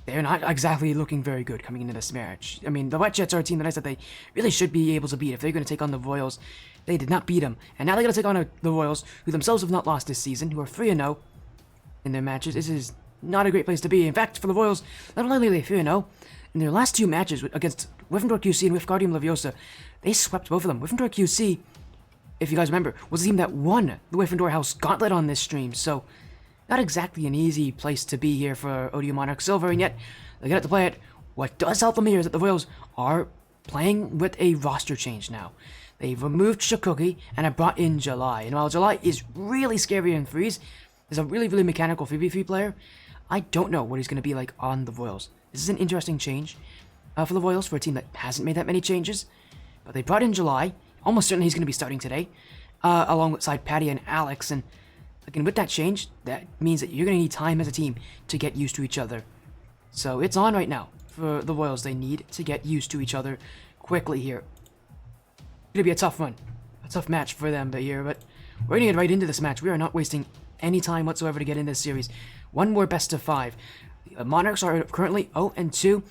They're not exactly looking very good coming into this match. I mean, the Wetjets are a team that I said they really should be able to beat if they're going to take on the Royals. They did not beat them, and now they gotta take on the Royals, who themselves have not lost this season, who are 3-0 in their matches. This is not a great place to be. In fact, for the Royals, not only are they 3-0, in their last 2 matches against Gryffindor QC and Wingardium Leviosa, they swept both of them. Gryffindor QC, if you guys remember, was the team that won the Gryffindor House Gauntlet on this stream, so not exactly an easy place to be here for ODU Monarch Silver, and yet they get to play it. What does help them here is that the Royals are playing with a roster change now. They've removed Shikoki and have brought in July, and while July is really scary in threes, is a really, really mechanical 3v3 player, I don't know what he's going to be like on the Royals. This is an interesting change for the Royals, for a team that hasn't made that many changes. But they brought in July. Almost certainly he's going to be starting today, alongside Patty and Alex. And again, with that change, that means that you're going to need time as a team to get used to each other. So it's on right now for the Royals. They need to get used to each other quickly here. It's going to be a tough one, a tough match for them here, but we're going to get right into this match. We are not wasting any time whatsoever to get in this series. One more best of 5. The Monarchs are currently 0-2,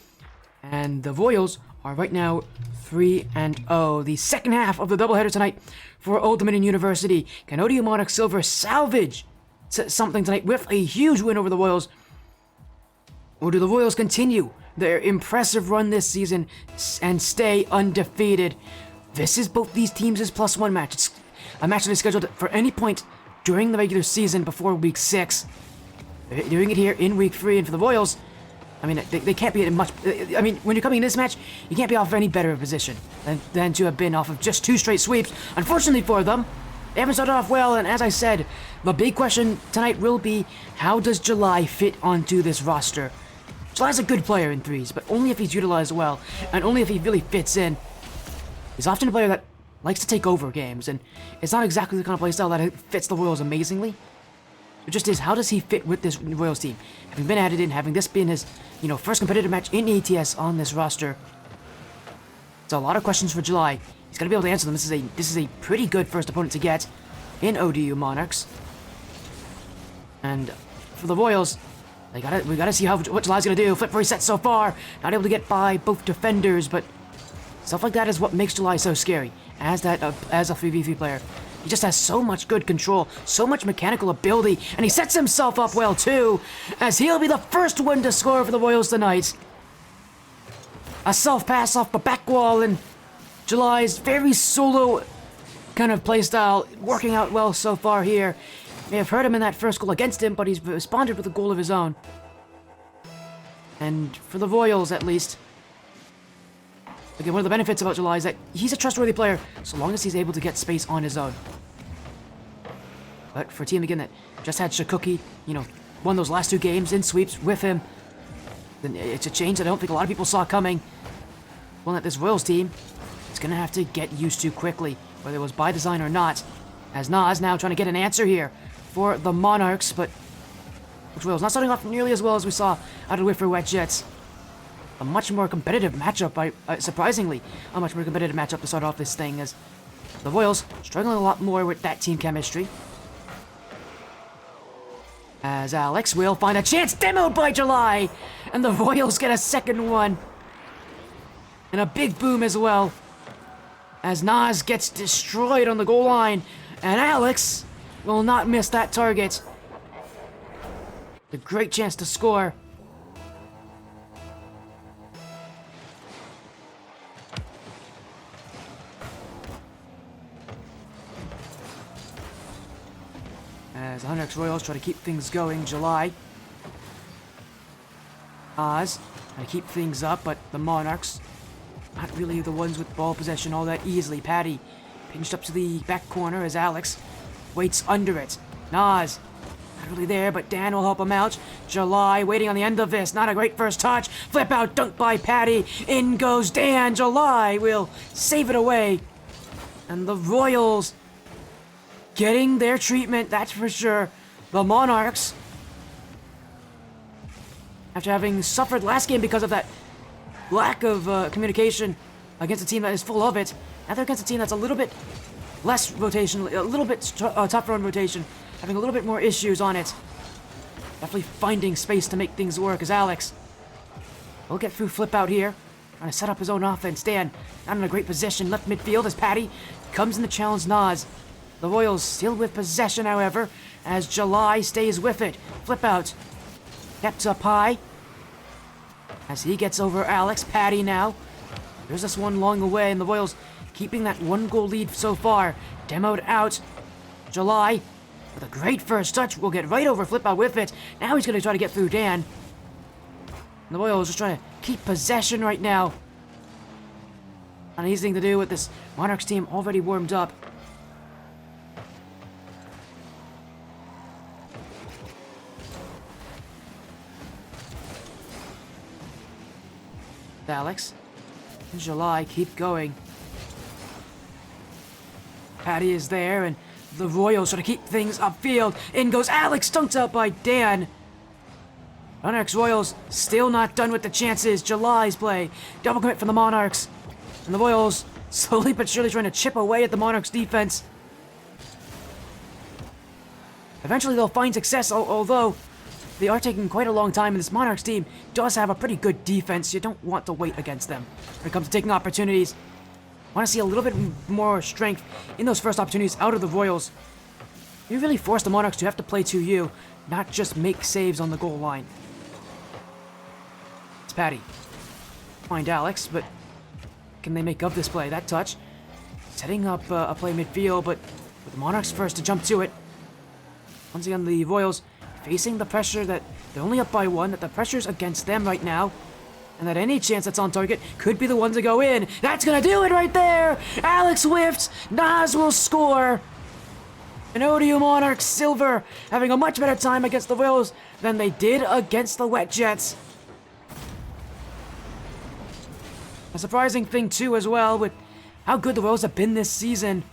and the Royals are right now 3-0. The second half of the doubleheader tonight for Old Dominion University. Can ODU Monarch Silver salvage something tonight with a huge win over the Royals? Or do the Royals continue their impressive run this season and stay undefeated? This is both these teams' +1 match. It's a match that is scheduled for any point during the regular season before week 6. They're doing it here in week 3, and for the Royals, I mean, they can't be in much. I mean, when you're coming in this match, you can't be off any better position than to have been off of just 2 straight sweeps. Unfortunately for them, they haven't started off well, and as I said, the big question tonight will be, how does July fit onto this roster? July's a good player in threes, but only if he's utilized well, and only if he really fits in. He's often a player that likes to take over games, and it's not exactly the kind of play style that fits the Royals amazingly. It just is, how does he fit with this Royals team? Having been added in, having this been his, first competitive match in ATS on this roster. It's a lot of questions for July. He's gonna be able to answer them. This is a pretty good first opponent to get in ODU Monarchs. And for the Royals, we gotta see what July's gonna do. Flip reset so far, not able to get by both defenders, but stuff like that is what makes July so scary as a 3v3 player. He just has so much good control, so much mechanical ability, and he sets himself up well too, as he'll be the first one to score for the Royals tonight. A self-pass off the back wall, and July's very solo kind of playstyle working out well so far here. May have hurt him in that first goal against him, but he's responded with a goal of his own. And for the Royals, at least, again, one of the benefits about July is that he's a trustworthy player so long as he's able to get space on his own. But for a team, again, that just had Shikoki, won those last 2 games in sweeps with him, then it's a change that I don't think a lot of people saw coming. One that this Royals team is going to have to get used to quickly, whether it was by design or not, as Nas now trying to get an answer here for the Monarchs, but Royals not starting off nearly as well as we saw out of Whitford Wetjets. A much more competitive matchup, surprisingly, a much more competitive matchup to start off this thing, as the Royals struggling a lot more with that team chemistry. As Alex will find a chance, demoed by July, and the Royals get a second one. And a big boom as well, as Nas gets destroyed on the goal line, and Alex will not miss that target. A great chance to score. As 100X Royals try to keep things going, July. Oz trying to keep things up, but the Monarchs not really the ones with ball possession all that easily. Patty pinched up to the back corner as Alex waits under it. Nas, not really there, but Dan will help him out. July waiting on the end of this. Not a great first touch. Flip out, dunk by Patty. In goes Dan. July will save it away. And the Royals getting their treatment, that's for sure. The Monarchs, after having suffered last game because of that lack of communication against a team that is full of it, now they're against a team that's a little bit less rotation, a little bit tougher on rotation, having a little bit more issues on it. Definitely finding space to make things work as Alex will get through flip out here, trying to set up his own offense. Dan not in a great position, left midfield as Patty comes in the challenge. Nas. The Royals still with possession, however, as July stays with it. Flip out. Kept up high. As he gets over Alex. Patty now. There's this one long away, and the Royals keeping that 1-goal lead so far. Demoed out. July with a great first touch. Will get right over flip out with it. Now he's going to try to get through Dan. And the Royals just trying to keep possession right now. Not an easy thing to do with this Monarchs team already warmed up. Alex and July keep going. Patty is there, and the Royals trying to keep things upfield. In goes Alex, dunked out by Dan. Monarchs Royals still not done with the chances. July's play. Double commit from the Monarchs. And the Royals slowly but surely trying to chip away at the Monarchs defense. Eventually they'll find success, although they are taking quite a long time, and this Monarchs team does have a pretty good defense. You don't want to wait against them when it comes to taking opportunities. Want to see a little bit more strength in those first opportunities out of the Royals. You really force the Monarchs to have to play to you, not just make saves on the goal line. It's Patty. Find Alex, but can they make of this play? That touch. Setting up a play midfield, but with the Monarchs first to jump to it. Once again, the Royals facing the pressure that they're only up by 1, that the pressure's against them right now, and that any chance that's on target could be the ones that go in. That's gonna do it right there! Alex whiffs, Nas will score! And ODU Monarchs Silver having a much better time against the Royals than they did against the Wet Jets. A surprising thing too as well with how good the Royals have been this season.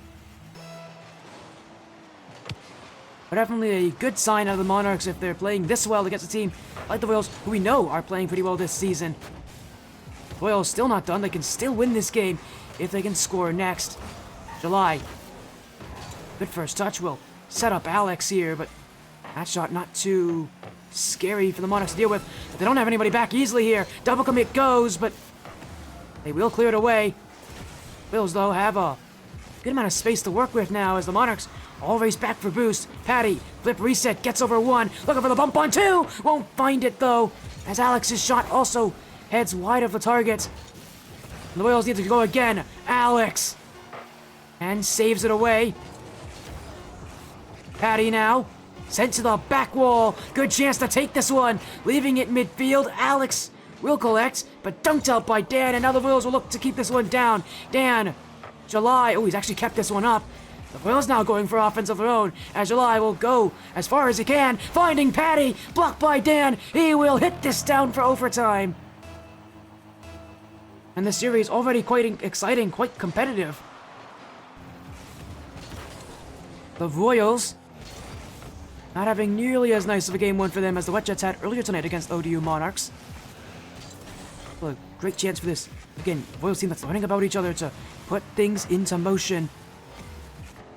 But definitely a good sign out of the Monarchs if they're playing this well against a team like the Royals, who we know are playing pretty well this season. The Royals still not done. They can still win this game if they can score next. July. Good first touch will set up Alex here, but that shot not too scary for the Monarchs to deal with. But they don't have anybody back easily here. Double commit goes, but they will clear it away. Royals, though, have a good amount of space to work with now as the Monarchs all race back for boost. Patty, flip reset, gets over 1. Looking for the bump on 2. Won't find it, though, as Alex's shot also heads wide of the target. And the Royals need to go again. Alex. And saves it away. Patty now. Sent to the back wall. Good chance to take this one. Leaving it midfield. Alex will collect, but dunked out by Dan. And now the Royals will look to keep this one down. Dan. July. Oh, he's actually kept this one up. The Royals now going for offense of their own, as July will go as far as he can, finding Patty, blocked by Dan. He will hit this down for overtime. And the series already quite exciting, quite competitive. The Royals not having nearly as nice of a game 1 for them as the Wet Jets had earlier tonight against ODU Monarchs. Well, a great chance for this, again, Royals team that's learning about each other to put things into motion.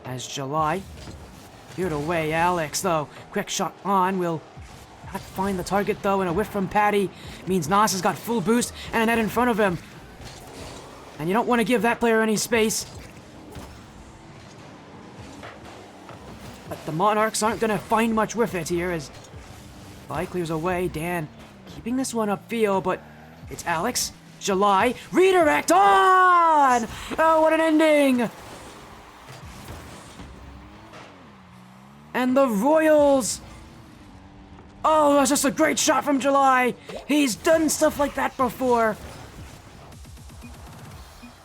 As July cleared away. Alex, though, quick shot on, will not find the target, though, and a whiff from Patty means Nas has got full boost and a net in front of him. And you don't want to give that player any space. But the Monarchs aren't going to find much with it here as July clears away. Dan keeping this one upfield, but it's Alex. July, redirect on! Oh, what an ending! And the Royals! Oh, that's just a great shot from July! He's done stuff like that before!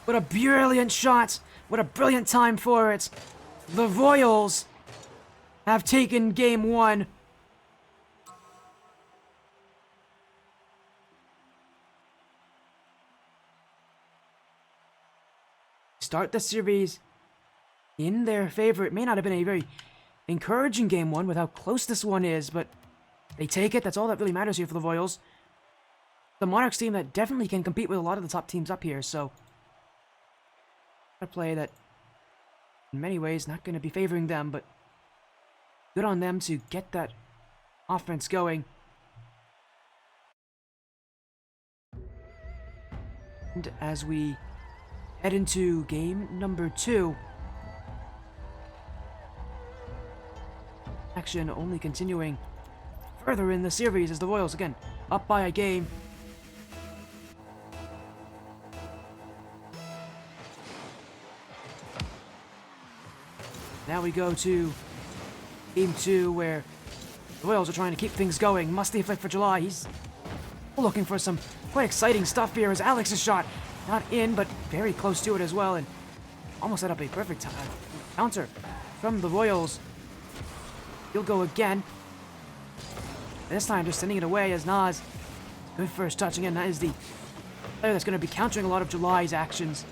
What a brilliant shot! What a brilliant time for it! The Royals have taken game 1. Start the series in their favor. It may not have been a very encouraging game 1 with how close this one is, but they take it. That's all that really matters here for the Royals. The Monarchs team that definitely can compete with a lot of the top teams up here, so a play that in many ways not going to be favoring them, but good on them to get that offense going. And as we head into game number 2, action only continuing further in the series as the Royals again up by a game. Now we go to game 2, where the Royals are trying to keep things going. Musty flick for July. He's looking for some quite exciting stuff here as Alex's shot not in, but very close to it as well, and almost set up a perfect counter from the Royals. He'll go again. This time just sending it away as Nas. Good first touch again. That is the player that's going to be countering a lot of July's actions.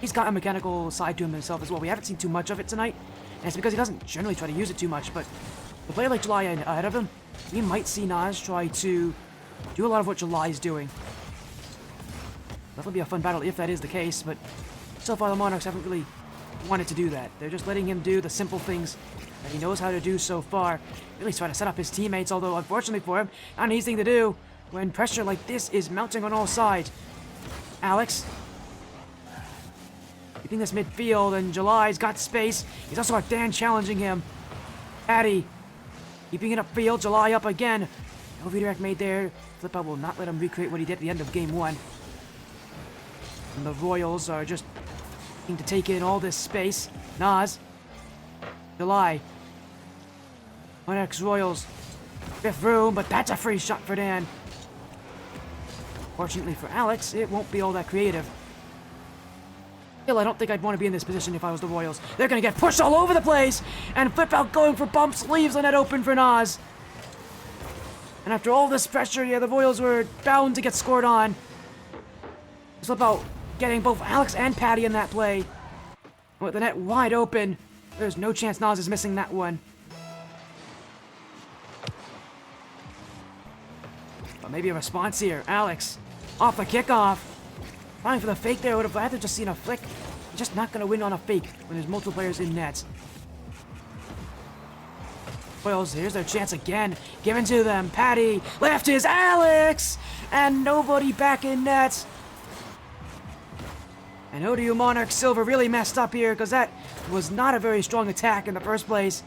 He's got a mechanical side to him himself as well. We haven't seen too much of it tonight, and it's because he doesn't generally try to use it too much, but a player like July ahead of him, we might see Nas try to do a lot of what July's doing. That'll be a fun battle if that is the case, but so far the Monarchs haven't really wanted to do that. They're just letting him do the simple things that he knows how to do so far. Really trying to set up his teammates, although unfortunately for him, not an easy thing to do when pressure like this is mounting on all sides. Alex keeping this midfield, and July's got space. He's also got Dan challenging him. Patty keeping it upfield. July up again. No redirect made there. Flip out will not let him recreate what he did at the end of game 1. And the Royals are just looking to take in all this space. Nas. July. Monarchs Royals. Fifth room, but that's a free shot for Dan. Fortunately for Alex, it won't be all that creative. Still, I don't think I'd want to be in this position if I was the Royals. They're going to get pushed all over the place, and Flip out going for bumps leaves the net open for Nas. And after all this pressure, yeah, the Royals were bound to get scored on. Flip out getting both Alex and Patty in that play. With the net wide open, there's no chance Nas is missing that one. But maybe a response here. Alex, off the kickoff. Trying for the fake there. Would have rather just seen a flick. You're just not going to win on a fake when there's multiple players in net. Royals, here's their chance again. Given to them. Patty. Left is Alex. And nobody back in net. And ODU Monarch Silver really messed up here because that was not a very strong attack in the first place.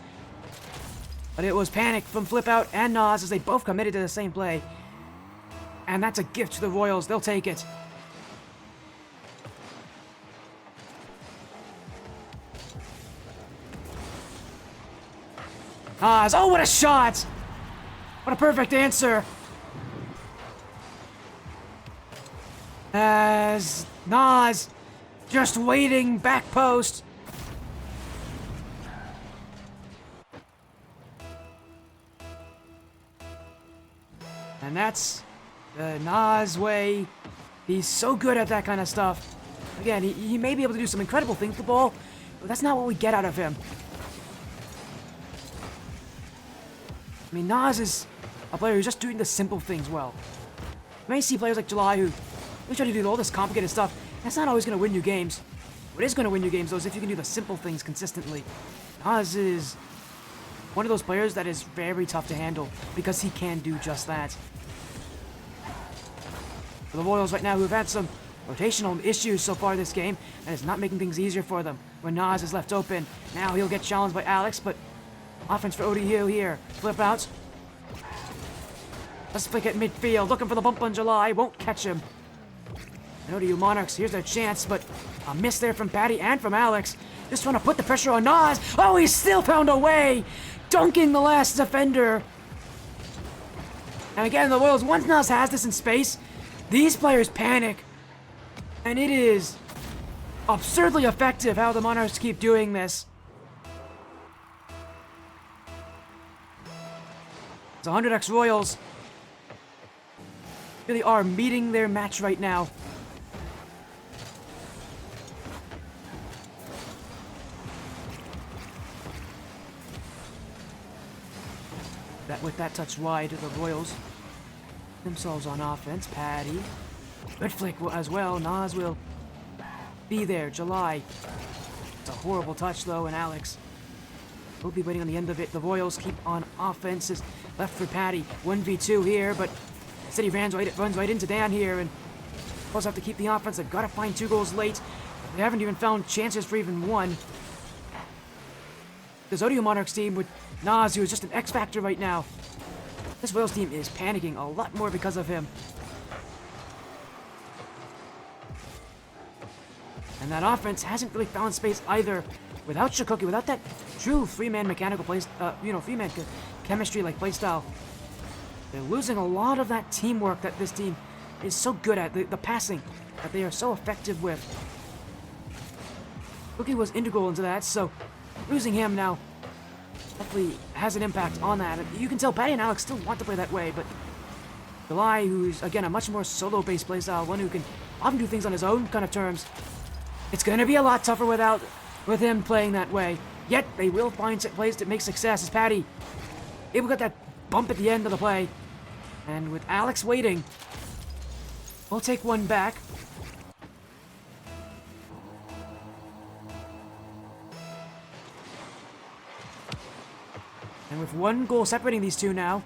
But it was panic from Flip Out and Nas as they both committed to the same play. And that's a gift to the Royals. They'll take it. Nas. Oh, what a shot! What a perfect answer. As Nas just waiting back post. And that's the Nas way. He's so good at that kind of stuff. Again, he may be able to do some incredible things with the ball, but that's not what we get out of him. I mean, Nas is a player who's just doing the simple things well. You may see players like July who really try to do all this complicated stuff. That's not always going to win you games. What is going to win you games, though, is if you can do the simple things consistently. Nas is one of those players that is very tough to handle because he can do just that. For the Royals right now, who have had some rotational issues so far this game, and it's not making things easier for them. When Nas is left open, now he'll get challenged by Alex, but offense for ODU here. Flip out. Let's flick at midfield, looking for the bump on July, won't catch him. And ODU Monarchs, here's their chance, but a miss there from Patty and from Alex. Just trying to put the pressure on Nas. Oh, he still found a way! Dunking the last defender. And again, the Royals, once Nas has this in space, these players panic. And it is absurdly effective how the Monarchs keep doing this. It's 100x Royals. Really are meeting their match right now. With that touch wide, the Royals themselves on offense. Patty. Good flick as well. Nas will be there. July. It's a horrible touch though, and Alex will be waiting on the end of it. The Royals keep on offenses. Left for Patty. 1v2 here, but City runs right into Dan here, and Royals have to keep the offense. They've got to find 2 goals late. They haven't even found chances for even one. The Zodio Monarchs team with Nas, who is just an X factor right now. This Royals team is panicking a lot more because of him. And that offense hasn't really found space either. Without Shikoki, without that true three-man mechanical play, three-man chemistry-like playstyle, they're losing a lot of that teamwork that this team is so good at, the passing that they are so effective with. Shikoki was integral into that, so losing him now definitely has an impact on that. You can tell Patty and Alex still want to play that way, but July, who's again a much more solo-based playstyle, one who can often do things on his own kind of terms, it's going to be a lot tougher with him playing that way. Yet they will find plays that make success. As Patty able to get that bump at the end of the play, and with Alex waiting, we'll take one back. And with 1 goal separating these two now,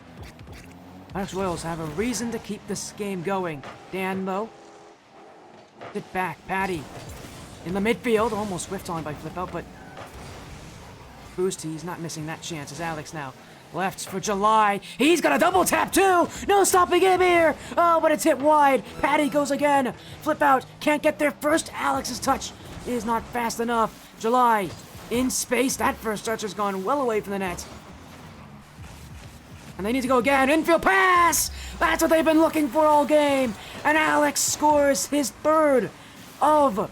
Alex Royals have a reason to keep this game going. Dan, though, sit back. Patty in the midfield, almost whiffed on by Flip Out, but Boost, he's not missing that chance. As Alex now left for July. He's got a double tap too! No stopping him here! Oh, but it's hit wide. Patty goes again. Flip Out can't get there first. Alex's touch is not fast enough. July in space. That first touch has gone well away from the net. And they need to go again. Infield pass! That's what they've been looking for all game. And Alex scores his 3rd of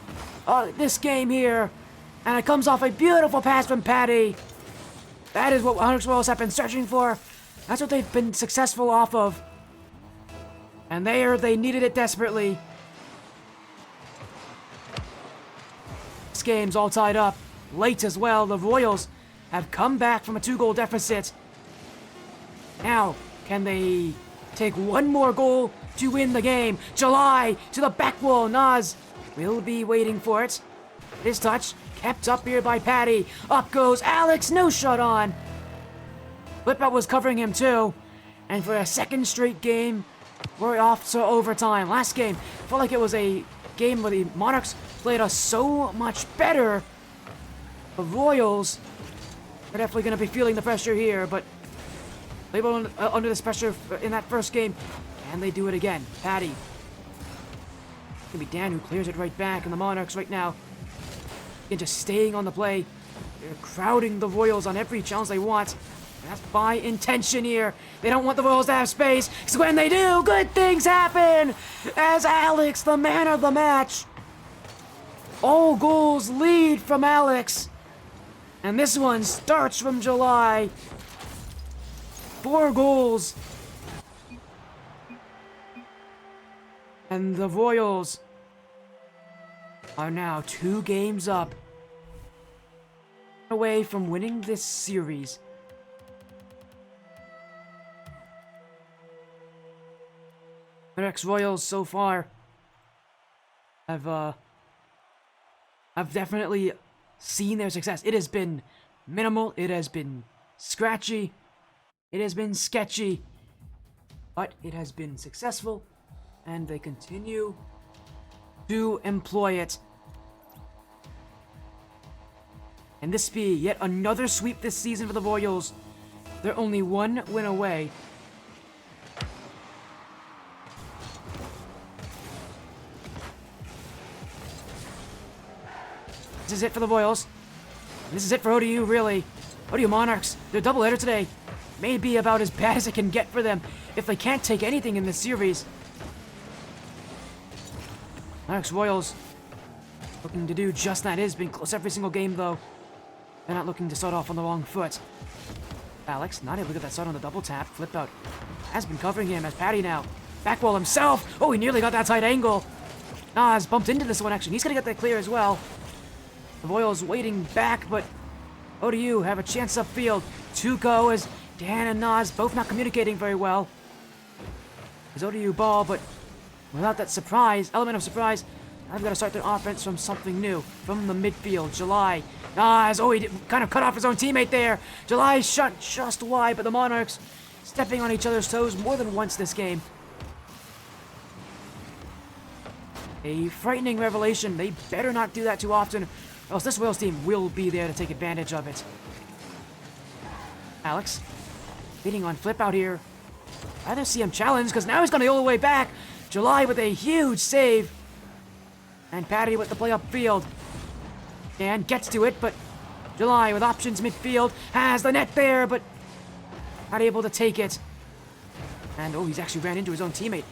this game here. And it comes off a beautiful pass from Patty. That is what Alex Royals have been searching for. That's what they've been successful off of. And they needed it desperately. This game's all tied up. Late as well. The Royals have come back from a 2-goal deficit. Now, can they take 1 more goal to win the game? July to the back wall. Nas will be waiting for it. His touch kept up here by Patty. Up goes Alex. No shot on. Flip Out was covering him too. And for a 2nd straight game, we're off to overtime. Last game felt like it was a game where the Monarchs played us so much better. The Royals are definitely going to be feeling the pressure here, but they were under this pressure in that first game, and they do it again. Patty. It's going to be Dan who clears it right back, and the Monarchs right now, again, just staying on the play. They're crowding the Royals on every challenge they want. And that's by intention here. They don't want the Royals to have space, because when they do, good things happen! As Alex, the man of the match. All goals lead from Alex. And this one starts from July. 4 goals. And the Royals are now 2 games up away from winning this series. Monarchs Royals so far have definitely seen their success. It has been minimal, it has been scratchy, it has been sketchy, but it has been successful, and they continue to employ it. And this be yet another sweep this season for the Royals. They're only 1 win away. This is it for the Royals. This is it for ODU, really. ODU Monarchs, their doubleheader today may be about as bad as it can get for them if they can't take anything in this series. Monarchs Royals Looking to do just that. It has been close every single game, though. They're not looking to start off on the wrong foot. Alex, not able to get that start on the double tap. Flip out. Has been covering him as Patty now. Back wall himself. Oh, he nearly got that tight angle. Nas bumped into this one, actually. He's going to get that clear as well. The Royals waiting back, but ODU have a chance upfield. 2 go as Dan and Nas both not communicating very well. It's ODU ball, but without that surprise, element of surprise, I've got to start their offense from something new. From the midfield, July. Nas, oh, he kind of cut off his own teammate there. July shot just wide, but the Monarchs stepping on each other's toes more than once this game. A frightening revelation. They better not do that too often, or else this Royals team will be there to take advantage of it. Alex, beating on flip out here. I don't see him challenge, because now he's going to go all the way back. July with a huge save. And Patty with the play upfield. Dan gets to it, but July with options midfield. Has the net there, but not able to take it. And, oh, he's actually ran into his own teammate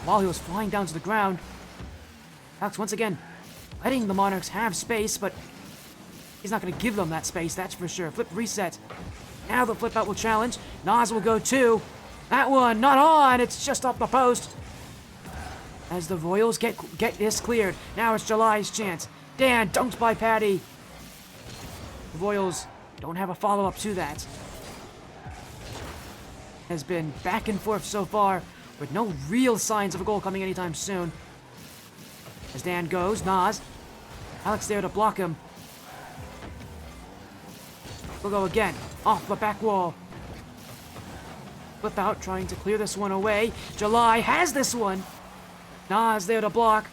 while he was flying down to the ground. Alex, once again, letting the Monarchs have space, but he's not going to give them that space, that's for sure. Flip reset. Now the flip out will challenge. Nas will go 2. That one not on. It's just off the post. As the Royals get this cleared. Now it's July's chance. Dan dunked by Patty. The Royals don't have a follow-up to that. Has been back and forth so far, with no real signs of a goal coming anytime soon. As Dan goes, Nas. Alex there to block him. We'll go again. Off the back wall. Flip out, trying to clear this one away. July has this one. Nas there to block.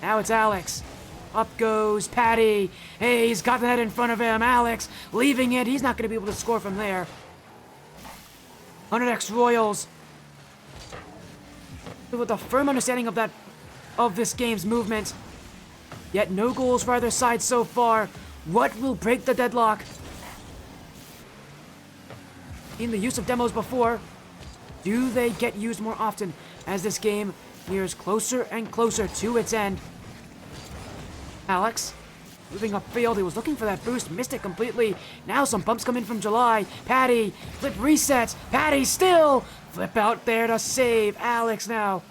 Now it's Alex. Up goes Patty. Hey, he's got the head in front of him. Alex leaving it. He's not going to be able to score from there. 100X Royals with a firm understanding of this game's movement. Yet no goals for either side so far. What will break the deadlock? In the use of demos before, do they get used more often as this game nears closer and closer to its end? Alex, moving upfield, he was looking for that boost, missed it completely. Now some bumps come in from July. Patty, flip resets. Patty still, flip out there to save Alex now.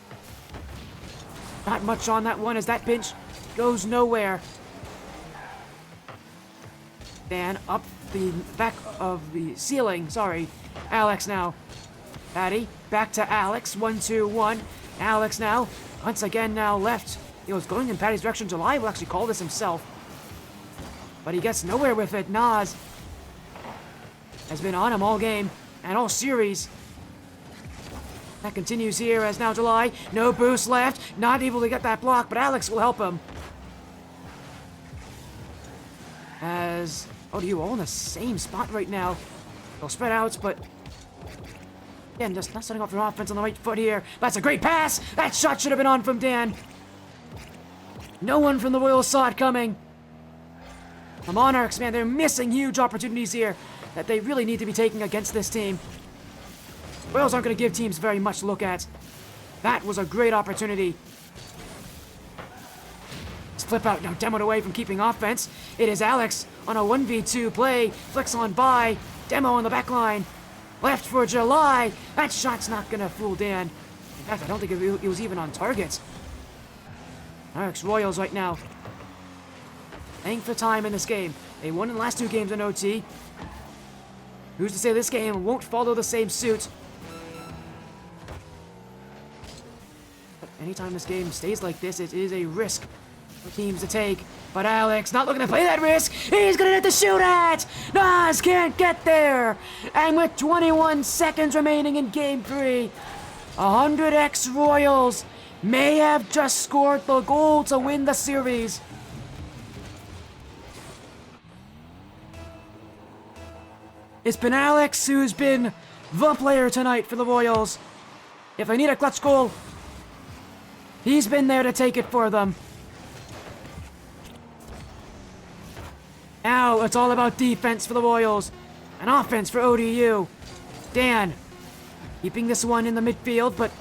Not much on that one as that pinch goes nowhere. Dan up the back of the ceiling, sorry. Alex now. Patty, back to Alex, 1-2-1. Alex now, once again now left. He was going in Patty's direction. July will actually call this himself. But he gets nowhere with it. Nas has been on him all game and all series. That continues here as now July. No boost left. Not able to get that block, but Alex will help him. As ODU all in the same spot right now. They'll spread out, but again, just not starting off their offense on the right foot here. That's a great pass. That shot should have been on from Dan. No one from the Royals saw it coming. The Monarchs, man, they're missing huge opportunities here that they really need to be taking against this team. The Royals aren't going to give teams very much to look at. That was a great opportunity. Let's flip out now, demoed away from keeping offense. It is Alex on a 1v2 play. Flicks on by. Demo on the back line. Left for July. That shot's not going to fool Dan. In fact, I don't think it was even on target. Monarchs Royals right now. Playing for time in this game. They won in the last 2 games in OT. Who's to say this game won't follow the same suit? But anytime this game stays like this, it is a risk for teams to take. But Alex not looking to play that risk. He's gonna hit the shoot at. Nas can't get there. And with 21 seconds remaining in Game 3, 100X Royals may have just scored the goal to win the series. It's been Alex who's been the player tonight for the Royals. If they need a clutch goal, he's been there to take it for them. Now it's all about defense for the Royals and offense for ODU. Dan keeping this one in the midfield, but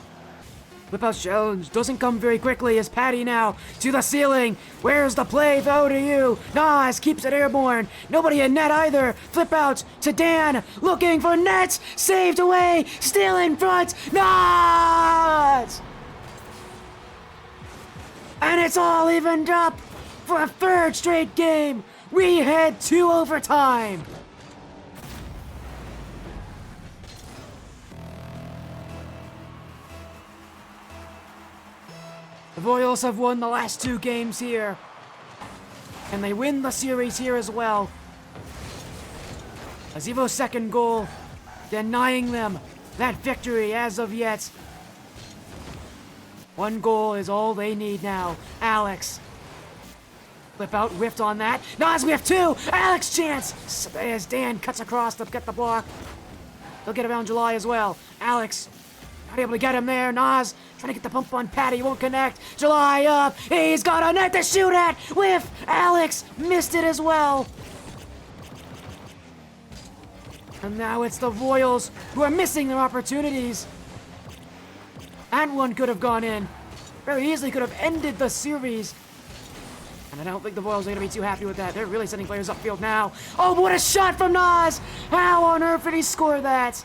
Flip out challenge doesn't come very quickly as Patty now to the ceiling. Where's the play? Throw to you. Nas keeps it airborne. Nobody in net either. Flip out to Dan. Looking for nets. Saved away. Still in front. Nas! And it's all evened up for a third straight game. We head to overtime. The Royals have won the last 2 games here. And they win the series here as well. Azevo's second goal denying them that victory as of yet. 1 goal is all they need now. Alex. Flip out, whiffed on that. Nas whiff 2! Alex chance! As Dan cuts across to get the block. They'll get around July as well. Alex. Not able to get him there. Nas trying to get the pump on Patty. Won't connect. July up. He's got a net to shoot at. Whiff. Alex missed it as well. And now it's the Royals who are missing their opportunities. That one could have gone in. Very easily could have ended the series. And I don't think the Royals are going to be too happy with that. They're really sending players upfield now. Oh, what a shot from Nas! How on earth did he score that?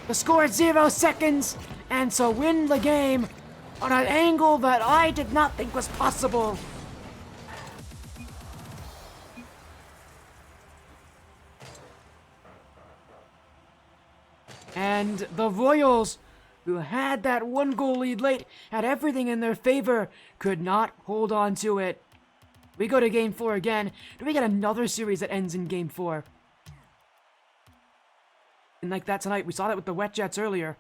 The score is 0 seconds, and to win the game on an angle that I did not think was possible. And the Royals, who had that 1 goal lead late, had everything in their favor, could not hold on to it. We go to Game 4 again. Do we get another series that ends in Game 4? And like that tonight, we saw that with the Wet Jets earlier.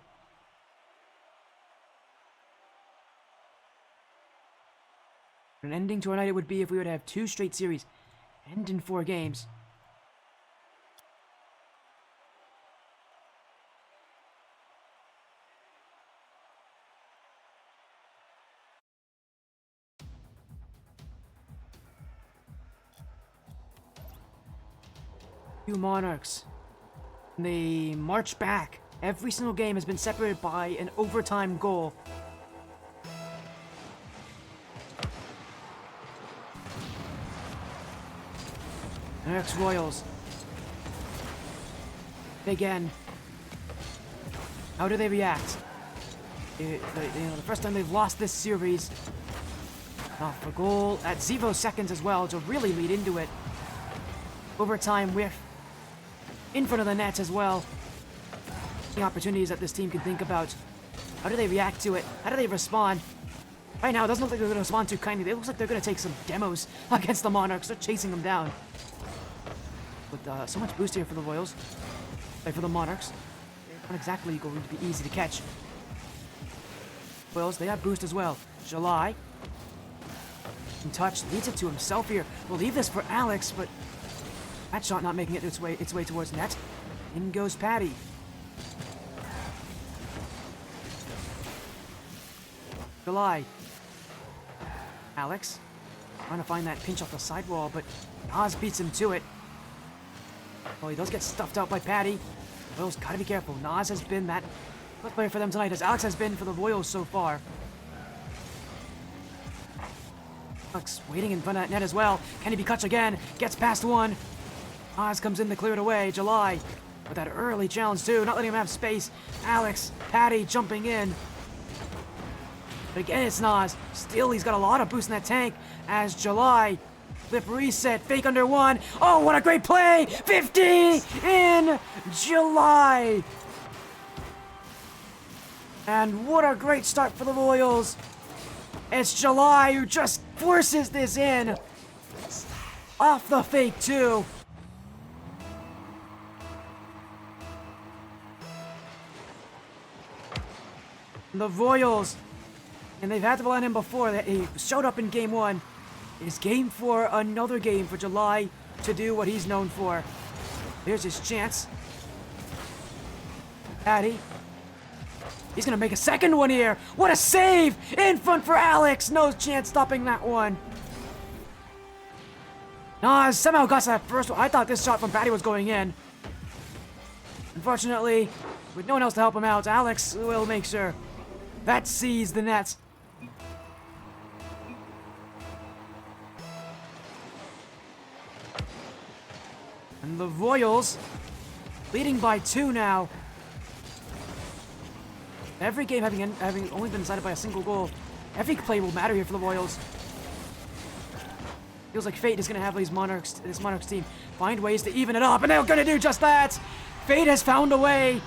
An ending to a night it would be if we would have 2 straight series end in 4 games. You Monarchs. They march back. Every single game has been separated by an overtime goal. Monarchs Royals. Big N. How do they react? The first time they've lost this series. Off for goal at 0 seconds as well to really lead into it. Overtime whiff. In front of the net as well. The opportunities that this team can think about. How do they react to it? How do they respond? Right now, it doesn't look like they're going to respond too kindly. It looks like they're going to take some demos against the Monarchs. They're chasing them down. With so much boost here for the Royals. For the Monarchs. They're not exactly going to be easy to catch. Royals, they have boost as well. July. In touch, leads it to himself here. We'll leave this for Alex, but that shot not making it its way towards net. In goes Patty. July. Alex. Trying to find that pinch off the sidewall, but Nas beats him to it. Oh, he does get stuffed out by Patty. The Royals gotta be careful. Nas has been that good player for them tonight, as Alex has been for the Royals so far. Alex waiting in front of that net as well. Can he be clutch again? Gets past one. Oz comes in to clear it away. July with that early challenge too, not letting him have space. Alex, Patty jumping in. But again, it's Nas. Still, he's got a lot of boost in that tank as July. Flip reset, fake under 1. Oh, what a great play! 50 in July. And what a great start for the Royals. It's July who just forces this in. Off the fake too. The Royals, and they've had to rely on him before. He showed up in Game 1. Is Game 4 another game for July to do what he's known for? Here's his chance. Patty. He's going to make a second one here. What a save! In front for Alex. No chance stopping that one. Nas somehow got that first one. I thought this shot from Patty was going in. Unfortunately, with no one else to help him out, Alex will make sure that sees the net. And the Royals leading by 2 now. Every game having only been decided by a single goal. Every play will matter here for the Royals. Feels like fate is going to have this Monarchs team find ways to even it up, and they're going to do just that. Fate has found a way.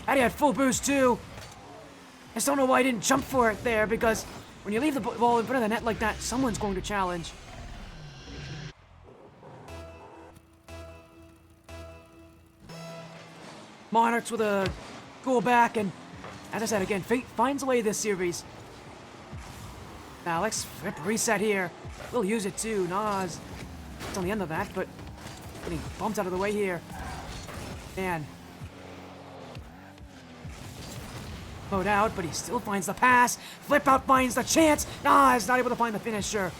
Patty had full boost too. I just don't know why I didn't jump for it there, because when you leave the ball in front of the net like that, someone's going to challenge. Monarchs with a goal back, and as I said again, fate finds a way this series. Alex, flip reset here. We'll use it too. Nas, it's on the end of that, but getting bumped out of the way here. Man. Mowed out, but he still finds the pass. Flip out finds the chance. Nas not able to find the finisher.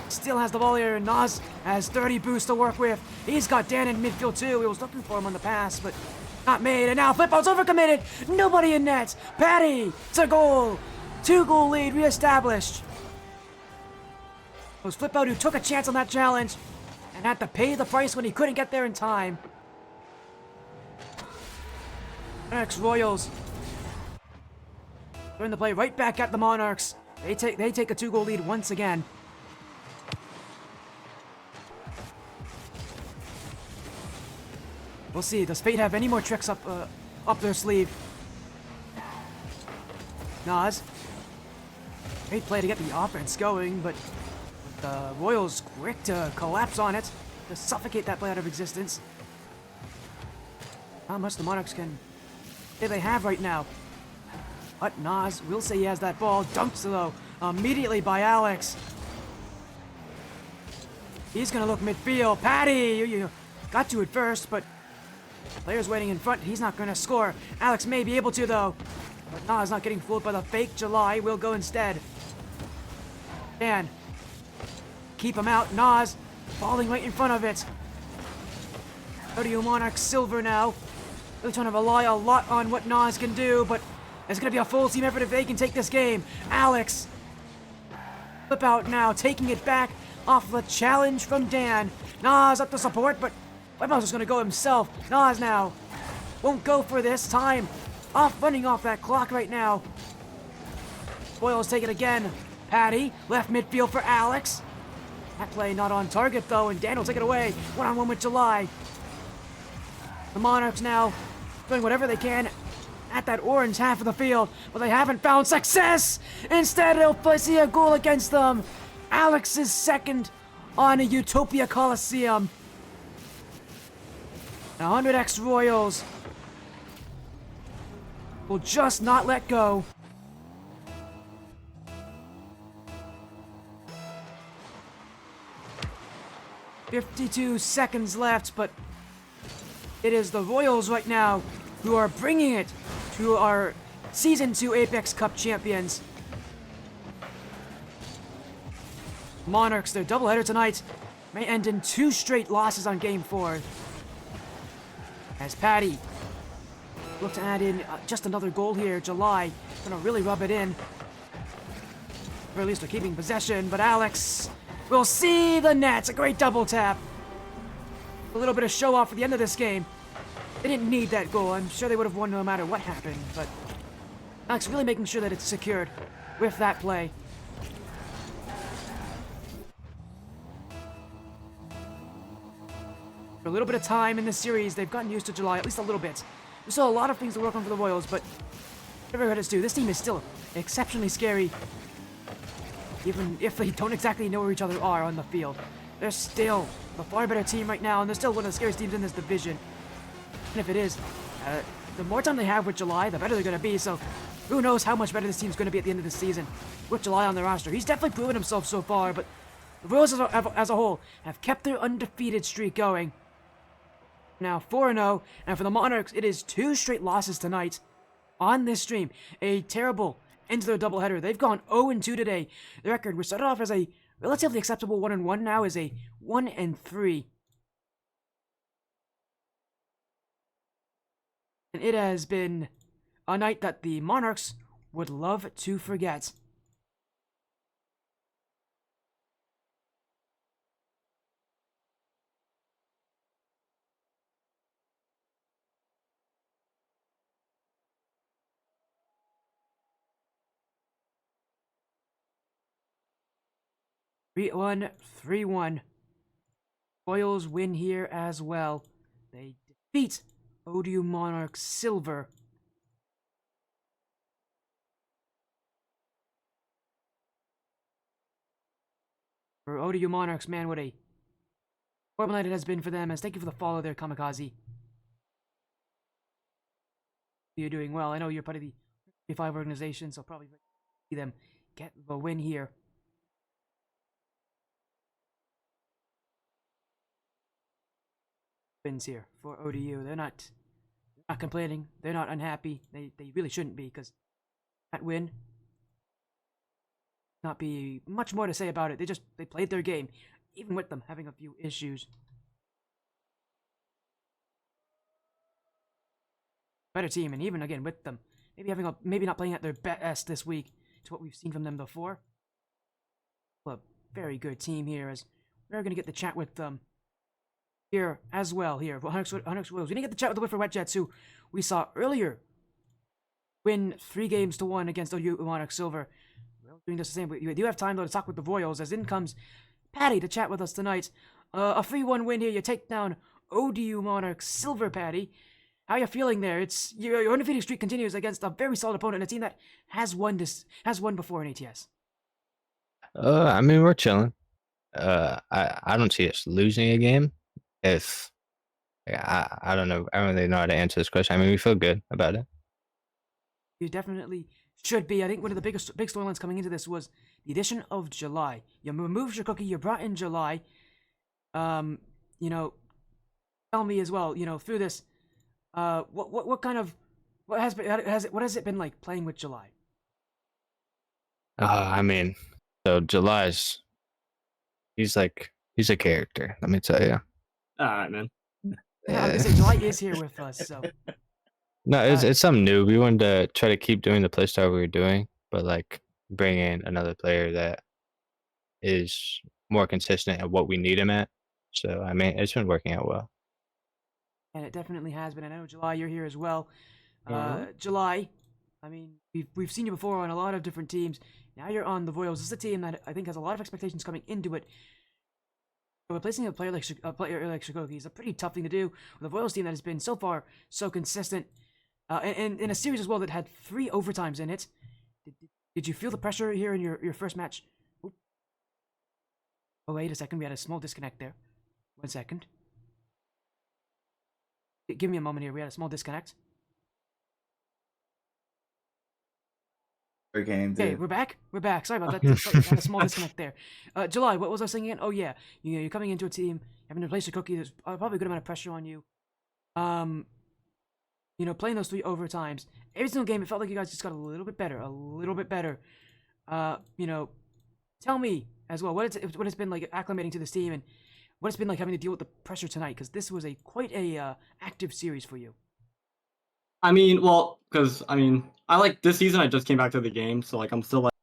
Still has the ball here, and Nas has 30 boosts to work with. He's got Dan in midfield too. He was looking for him on the pass, but not made. And now flip out's overcommitted. Nobody in net. Patty to goal. 2-goal lead reestablished. It was Flip Out who took a chance on that challenge and had to pay the price when he couldn't get there in time. Next, Royals turn the play right back at the Monarchs. They take a 2-goal lead once again. We'll see. Does Fate have any more tricks up their sleeve? Nas. Great play to get the offense going, but the Royals quick to collapse on it, to suffocate that play out of existence. How much the Monarchs can say they have right now. But Nas will say he has that ball. Dunked though immediately by Alex. He's gonna look midfield. Patty, you got to it first, but player's waiting in front. He's not gonna score. Alex may be able to though. But Nas not getting fooled by the fake July. Will go instead. Dan. Keep him out. Nas falling right in front of it. ODU Monarchs silver now. Really trying to rely a lot on what Nas can do, but it's going to be a full team effort if they can take this game. Alex. Flip out now, taking it back off the challenge from Dan. Nas up to support, but Webhouse is going to go himself. Nas now won't go for this time. Running off that clock right now. Boyles take it again. Patty, left midfield for Alex. That play not on target though, and Dan will take it away. One-on-one with July. The Monarchs now doing whatever they can at that orange half of the field, but they haven't found success. Instead, they'll see a goal against them. Alex's second on a Utopia Coliseum. 100x Royals will just not let go. "52 seconds left, but it is the Royals right now who are bringing it to our Season 2 Apex Cup champions. Monarchs, their doubleheader tonight, may end in 2 straight losses on Game 4. As Patty look to add in just another goal here. July gonna really rub it in. Or at least they're keeping possession, but Alex will see the net. A great double tap. A little bit of show off at the end of this game. They didn't need that goal. I'm sure they would have won no matter what happened, but Alex really making sure that it's secured with that play. For a little bit of time in this series, they've gotten used to July, at least a little bit. There's still a lot of things to work on for the Royals, but whatever it is due, this team is still exceptionally scary. Even if they don't exactly know where each other are on the field. They're still the far better team right now, and they're still one of the scariest teams in this division. And if it is, the more time they have with July, the better they're going to be, so who knows how much better this team's going to be at the end of the season with July on the roster. He's definitely proven himself so far, but the Royals as a whole have kept their undefeated streak going. Now 4-0, and for the Monarchs, it is 2 straight losses tonight on this stream. A terrible end to their doubleheader. They've gone 0-2 today. The record, which started off as a relatively acceptable 1-1, now is a 1-3. it has been a night that the Monarchs would love to forget. Three-one, 3-1. Royals win here as well. They defeat ODU Monarchs Silver. For ODU Monarchs, man, what a horrible night it has been for them. As thank you for the follow there, Kamikaze. You're doing well. I know you're part of the 35 organization, so probably see them get the win here. Wins here for ODU. They're not complaining. They're not unhappy. They really shouldn't be, because that win, not be much more to say about it. They played their game, even with them having a few issues. Better team, and even again with them maybe not playing at their best this week to what we've seen from them before. Well, a very good team here, as we're gonna get the chat with them here as well. Here, Hunix Williams. We didn't get the chat with the Whiffer Wet Jets, who we saw earlier win 3-1 against ODU Monarchs Silver. We're doing just the same. We do have time though to talk with the Royals, as in comes Patty to chat with us tonight. A 3-1 win here. You take down ODU Monarchs Silver, Patty. How are you feeling there? It's your undefeated streak continues against a very solid opponent, a team that has won before in ATS. I mean, we're chilling. I don't see us losing a game. If I don't know, I don't really know how to answer this question. I mean, we feel good about it. You definitely should be. I think one of the big storylines coming into this was the addition of July. You removed your cookie, you brought in July. Tell me as well. Through this, what has it been like playing with July? I mean, so July's he's a character. Let me tell you. All right, man. Yeah, I was gonna say July is here with us, so. No, it's something new. We wanted to try to keep doing the playstyle we were doing, but like bring in another player that is more consistent at what we need him at. So I mean, it's been working out well. And it definitely has been. I know July, you're here as well. July, I mean, we've seen you before on a lot of different teams. Now you're on the Royals. This is a team that I think has a lot of expectations coming into it. Replacing a player like Shikoki is a pretty tough thing to do with a Royals team that has been so far so consistent, and in a series as well that had 3 overtimes in it. Did you feel the pressure here in your first match? Oop. Oh, wait a second. We had a small disconnect there. 1 second. Give me a moment here. We had a small disconnect. Okay, we're back. Sorry about that. Sorry, had a small disconnect there. July, what was I saying again? Oh yeah, you're coming into a team, having to replace your cookie. There's probably a good amount of pressure on you. Playing those 3 overtimes, every single game, it felt like you guys just got a little bit better. Tell me as well what it's been like acclimating to this team, and what it's been like having to deal with the pressure tonight, because this was quite a active series for you. I mean, well, because I like this season. I just came back to the game, so like I'm still like.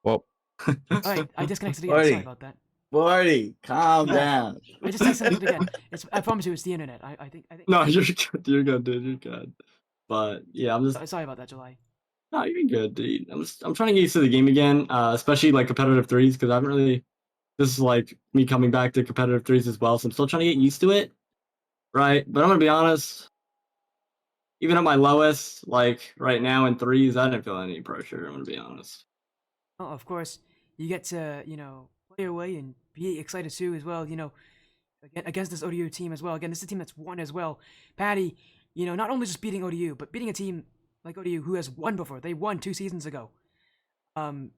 Well, Alright, I disconnected again. Sorry about that. Forty, calm down. I just disconnected again. I promise you, it's the internet. I think. No, you're good. You're good, dude. You're good. But yeah, I'm just. Sorry about that, July. No, you're good, dude. I'm trying to get used to the game again, especially like competitive threes, because I haven't really. This is like me coming back to competitive threes as well, so I'm still trying to get used to it. Right, but I'm gonna be honest. Even at my lowest, like right now in threes, I didn't feel any pressure. I'm gonna be honest. Oh, of course, you get to play your way and be excited too as well. Against this ODU team as well. Again, this is a team that's won as well. Patty, not only just beating ODU, but beating a team like ODU who has won before. They won 2 seasons ago. Does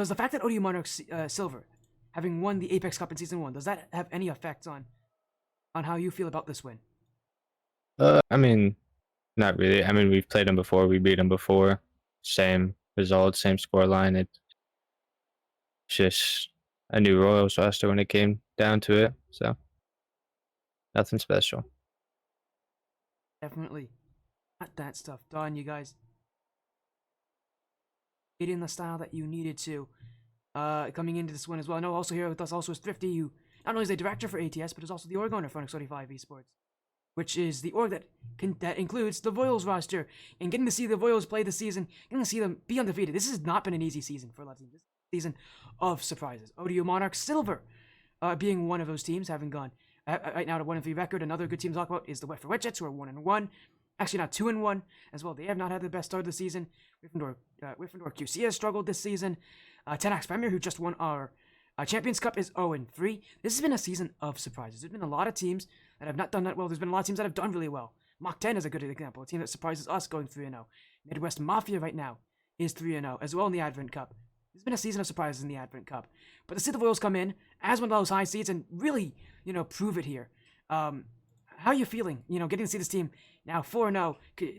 the fact that ODU Monarchs Silver, having won the Apex Cup in Season 1, does that have any effect on how you feel about this win? I mean, not really. I mean, we've played them before. We beat them before. Same result, same scoreline. It's just a new Royals roster when it came down to it. So nothing special. definitely got that stuff done. You guys did in the style that you needed to. Coming into this one as well. I know also here with us also is Thrifty, who not only is the director for ATS, but is also the org owner for X45 Esports, which is the org that includes the Voiles roster. And getting to see the Voiles play this season, getting to see them be undefeated. This has not been an easy season for a lot of teams. This season of surprises. ODU Monarchs Silver being one of those teams, having gone right now to 1-3 record. Another good team to talk about is the Wet for Wet Jets, who are 1-1. Actually, not 2-1 as well. They have not had the best start of the season. Gryffindor QC has struggled this season. Tenax Premier, who just won our Champions Cup, is 0-3. This has been a season of surprises. There's been a lot of teams that have not done that well. There's been a lot of teams that have done really well. Mach 10 is a good example, a team that surprises us going 3-0. Midwest Mafia right now is 3-0 as well in the Advent Cup. There's been a season of surprises in the Advent Cup. But to see the Royals come in as one of those high seeds and really, prove it here. How are you feeling, getting to see this team now 4-0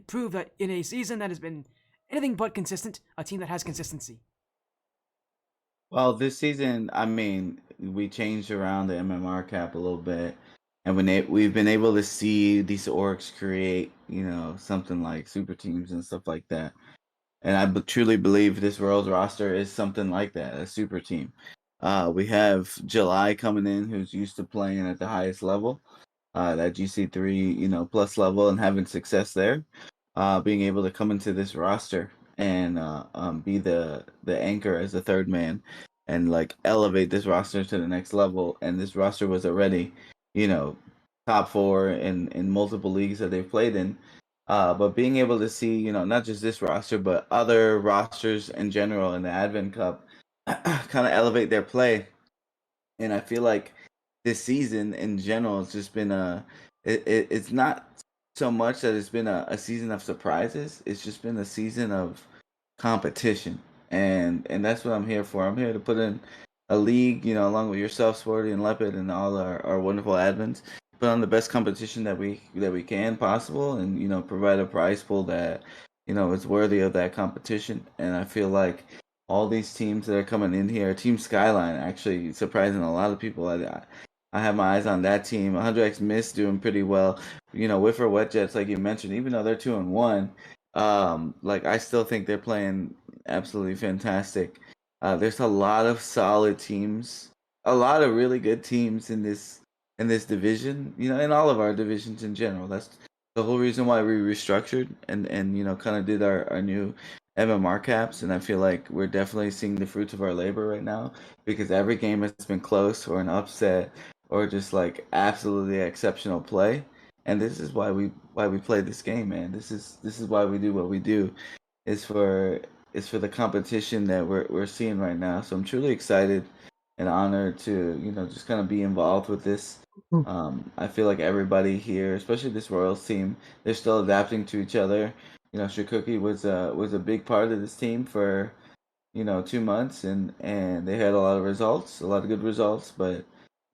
prove that in a season that has been anything but consistent, a team that has consistency? Well, this season, I mean, we changed around the MMR cap a little bit, and we've been able to see these orgs create, something like super teams and stuff like that. And I truly believe this Royals roster is something like that, a super team. We have July coming in, who's used to playing at the highest level, that GC3, plus level, and having success there. Being able to come into this roster and be the anchor as the third man and like elevate this roster to the next level. And this roster was already, top 4 in multiple leagues that they've played in. But being able to see, not just this roster, but other rosters in general in the Advent Cup kind of elevate their play. And I feel like this season in general, it's just been it's not so much that it's been a season of surprises. It's just been a season of competition. And that's what I'm here for. I'm here to put in a league, along with yourself, Sporty, and Leopard, and all our wonderful admins, put on the best competition that we can possible, and provide a prize pool that is worthy of that competition. And I feel like all these teams that are coming in here, Team Skyline actually surprising a lot of people. I have my eyes on that team. 100x Mist doing pretty well. Whiffer Wet Jets, like you mentioned, even though they're 2-1, I still think they're playing absolutely fantastic. There's a lot of solid teams, a lot of really good teams in this division. In all of our divisions in general. That's the whole reason why we restructured and kind of did our new MMR caps, and I feel like we're definitely seeing the fruits of our labor right now, because every game has been close or an upset or just like absolutely exceptional play. And this is why we play this game, man. This is why we do what we do. Is for the competition that we're seeing right now. So I'm truly excited and honored to just kind of be involved with this. I feel like everybody here, especially this Royals team, they're still adapting to each other. Shikuki was a big part of this team for 2 months, and they had a lot of good results. But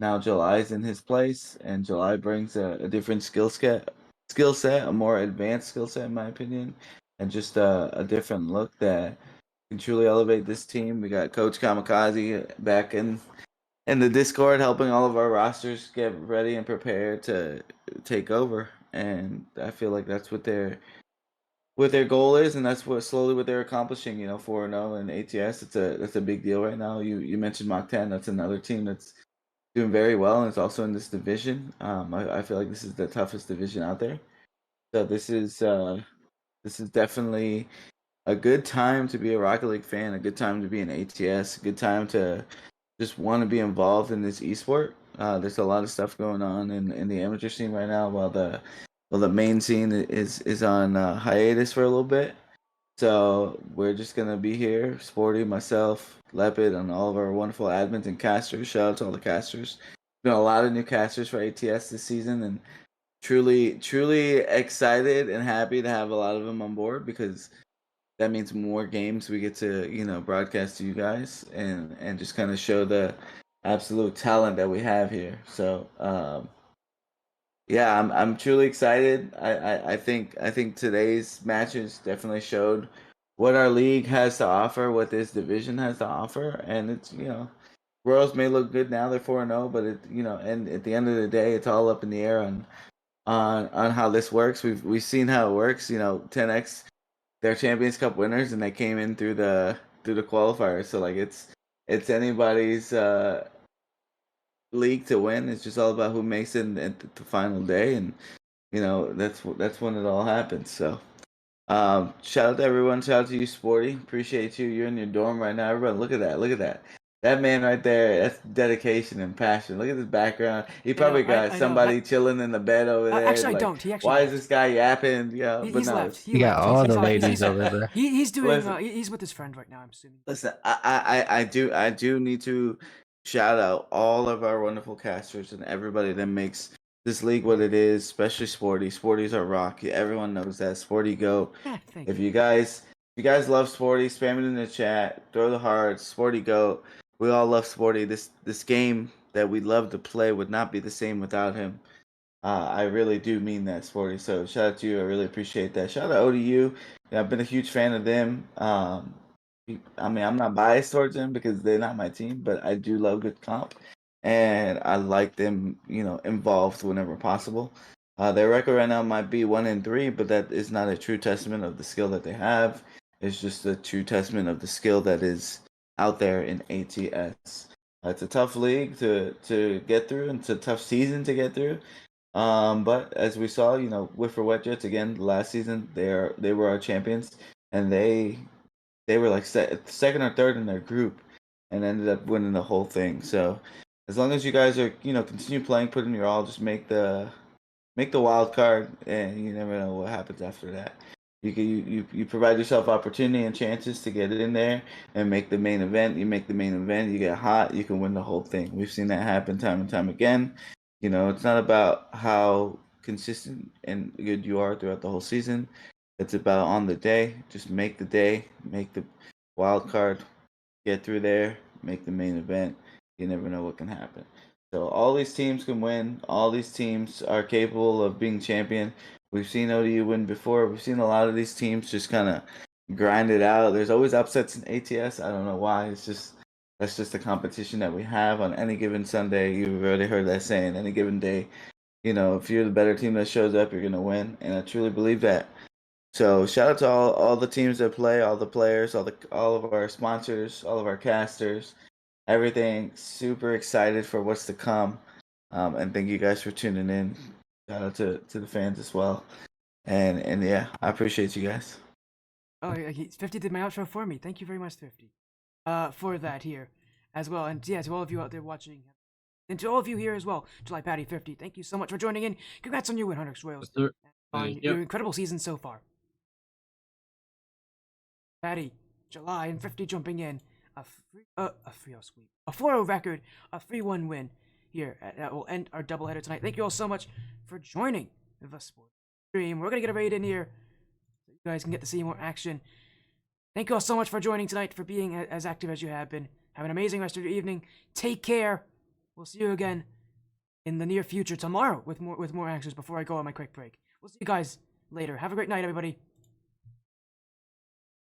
now July's in his place, and July brings a different skill set, a more advanced skill set, in my opinion, and just a different look that can truly elevate this team. We got Coach Kamikaze back in the Discord, helping all of our rosters get ready and prepared to take over. And I feel like that's what their goal is, and that's what they're accomplishing. 4-0 in ATS. That's a big deal right now. You mentioned Mach 10. That's another team that's doing very well, and it's also in this division. I feel like this is the toughest division out there. So this is definitely a good time to be a Rocket League fan, a good time to be an ATS, a good time to just want to be involved in this esport. There's a lot of stuff going on in the amateur scene right now, while the main scene is on hiatus for a little bit. So we're just gonna be here, Sporty, myself, Leopard, and all of our wonderful admins and casters. Shout out to all the casters. Been a lot of new casters for ATS this season, and truly excited and happy to have a lot of them on board, because that means more games we get to broadcast to you guys and just kind of show the absolute talent that we have here. So yeah, I'm truly excited. I think today's matches definitely showed what our league has to offer, what this division has to offer, and it's Royals may look good now, they're 4-0, but and at the end of the day, it's all up in the air on on how this works. We've seen how it works. 10x, they're Champions Cup winners, and they came in through the qualifiers. So like it's anybody's league to win. It's just all about who makes it at the final day, and that's when it all happens. So shout out to everyone. Shout out to you, Sporty. Appreciate you. You're in your dorm right now. Everyone, look at that. Look at that. That man right there, that's dedication and passion. Look at his background. He probably got I know. somebody chilling in the bed over there. Actually, I like, don't. He actually why is left. this guy yapping? Yeah, but He's no. left. You got left. all He's the fine. ladies over there. He's doing. Listen. He's with his friend right now. I'm assuming. Listen, I do need to shout out all of our wonderful casters and everybody that makes this league what it is, especially Sporty. Sporty's our rock. Everyone knows that. Sporty go. Thank If you. you guys love Sporty, spam it in the chat. Throw the hearts. Sporty go. We all love Sporty. This game that we love to play would not be the same without him. I really do mean that, Sporty. So shout out to you. I really appreciate that. Shout out to ODU. I've been a huge fan of them. I mean, I'm not biased towards them because they're not my team, but I do love good comp, and I like them, involved whenever possible. Their record right now might be 1-3, but that is not a true testament of the skill that they have. It's just a true testament of the skill that is out there in ATS. It's a tough league to get through, and it's a tough season to get through. But as we saw, Whiffer Wet Jets again last season, they were our champions, and they were like second or third in their group, and ended up winning the whole thing. So as long as you guys are continue playing, put in your all, just make the wild card, and you never know what happens after that. You provide yourself opportunity and chances to get in there and make the main event. You make the main event, you get hot, you can win the whole thing. We've seen that happen time and time again. It's not about how consistent and good you are throughout the whole season. It's about on the day. Just make the day, make the wild card, get through there, make the main event. You never know what can happen. So all these teams can win. All these teams are capable of being champion. We've seen ODU win before. We've seen a lot of these teams just kind of grind it out. There's always upsets in ATS. I don't know why. That's just the competition that we have on any given Sunday. You've already heard that saying. Any given day, if you're the better team that shows up, you're gonna win. And I truly believe that. So shout out to all the teams that play, all the players, all of our sponsors, all of our casters, everything. Super excited for what's to come, and thank you guys for tuning in. Shout out to the fans as well, and yeah, I appreciate you guys. Oh, 50 did my outro for me. Thank you very much, 50. For that here as well, and yeah, to all of you out there watching, and to all of you here as well, July Patty 50. Thank you so much for joining in. Congrats on your win, Hunter Royals, Yes, sir. on Yep. your incredible season so far. Patty, July, and 50 jumping in. A 3-0 sweep. A 4-0 record. A 3-1 win here. That will end our doubleheader tonight. Thank you all so much for joining the sports stream. We're going to get a raid in here so you guys can get to see more action. Thank you all so much for joining tonight, for being as active as you have been. Have an amazing rest of your evening. Take care. We'll see you again in the near future tomorrow with more actions before I go on my quick break. We'll see you guys later. Have a great night, everybody.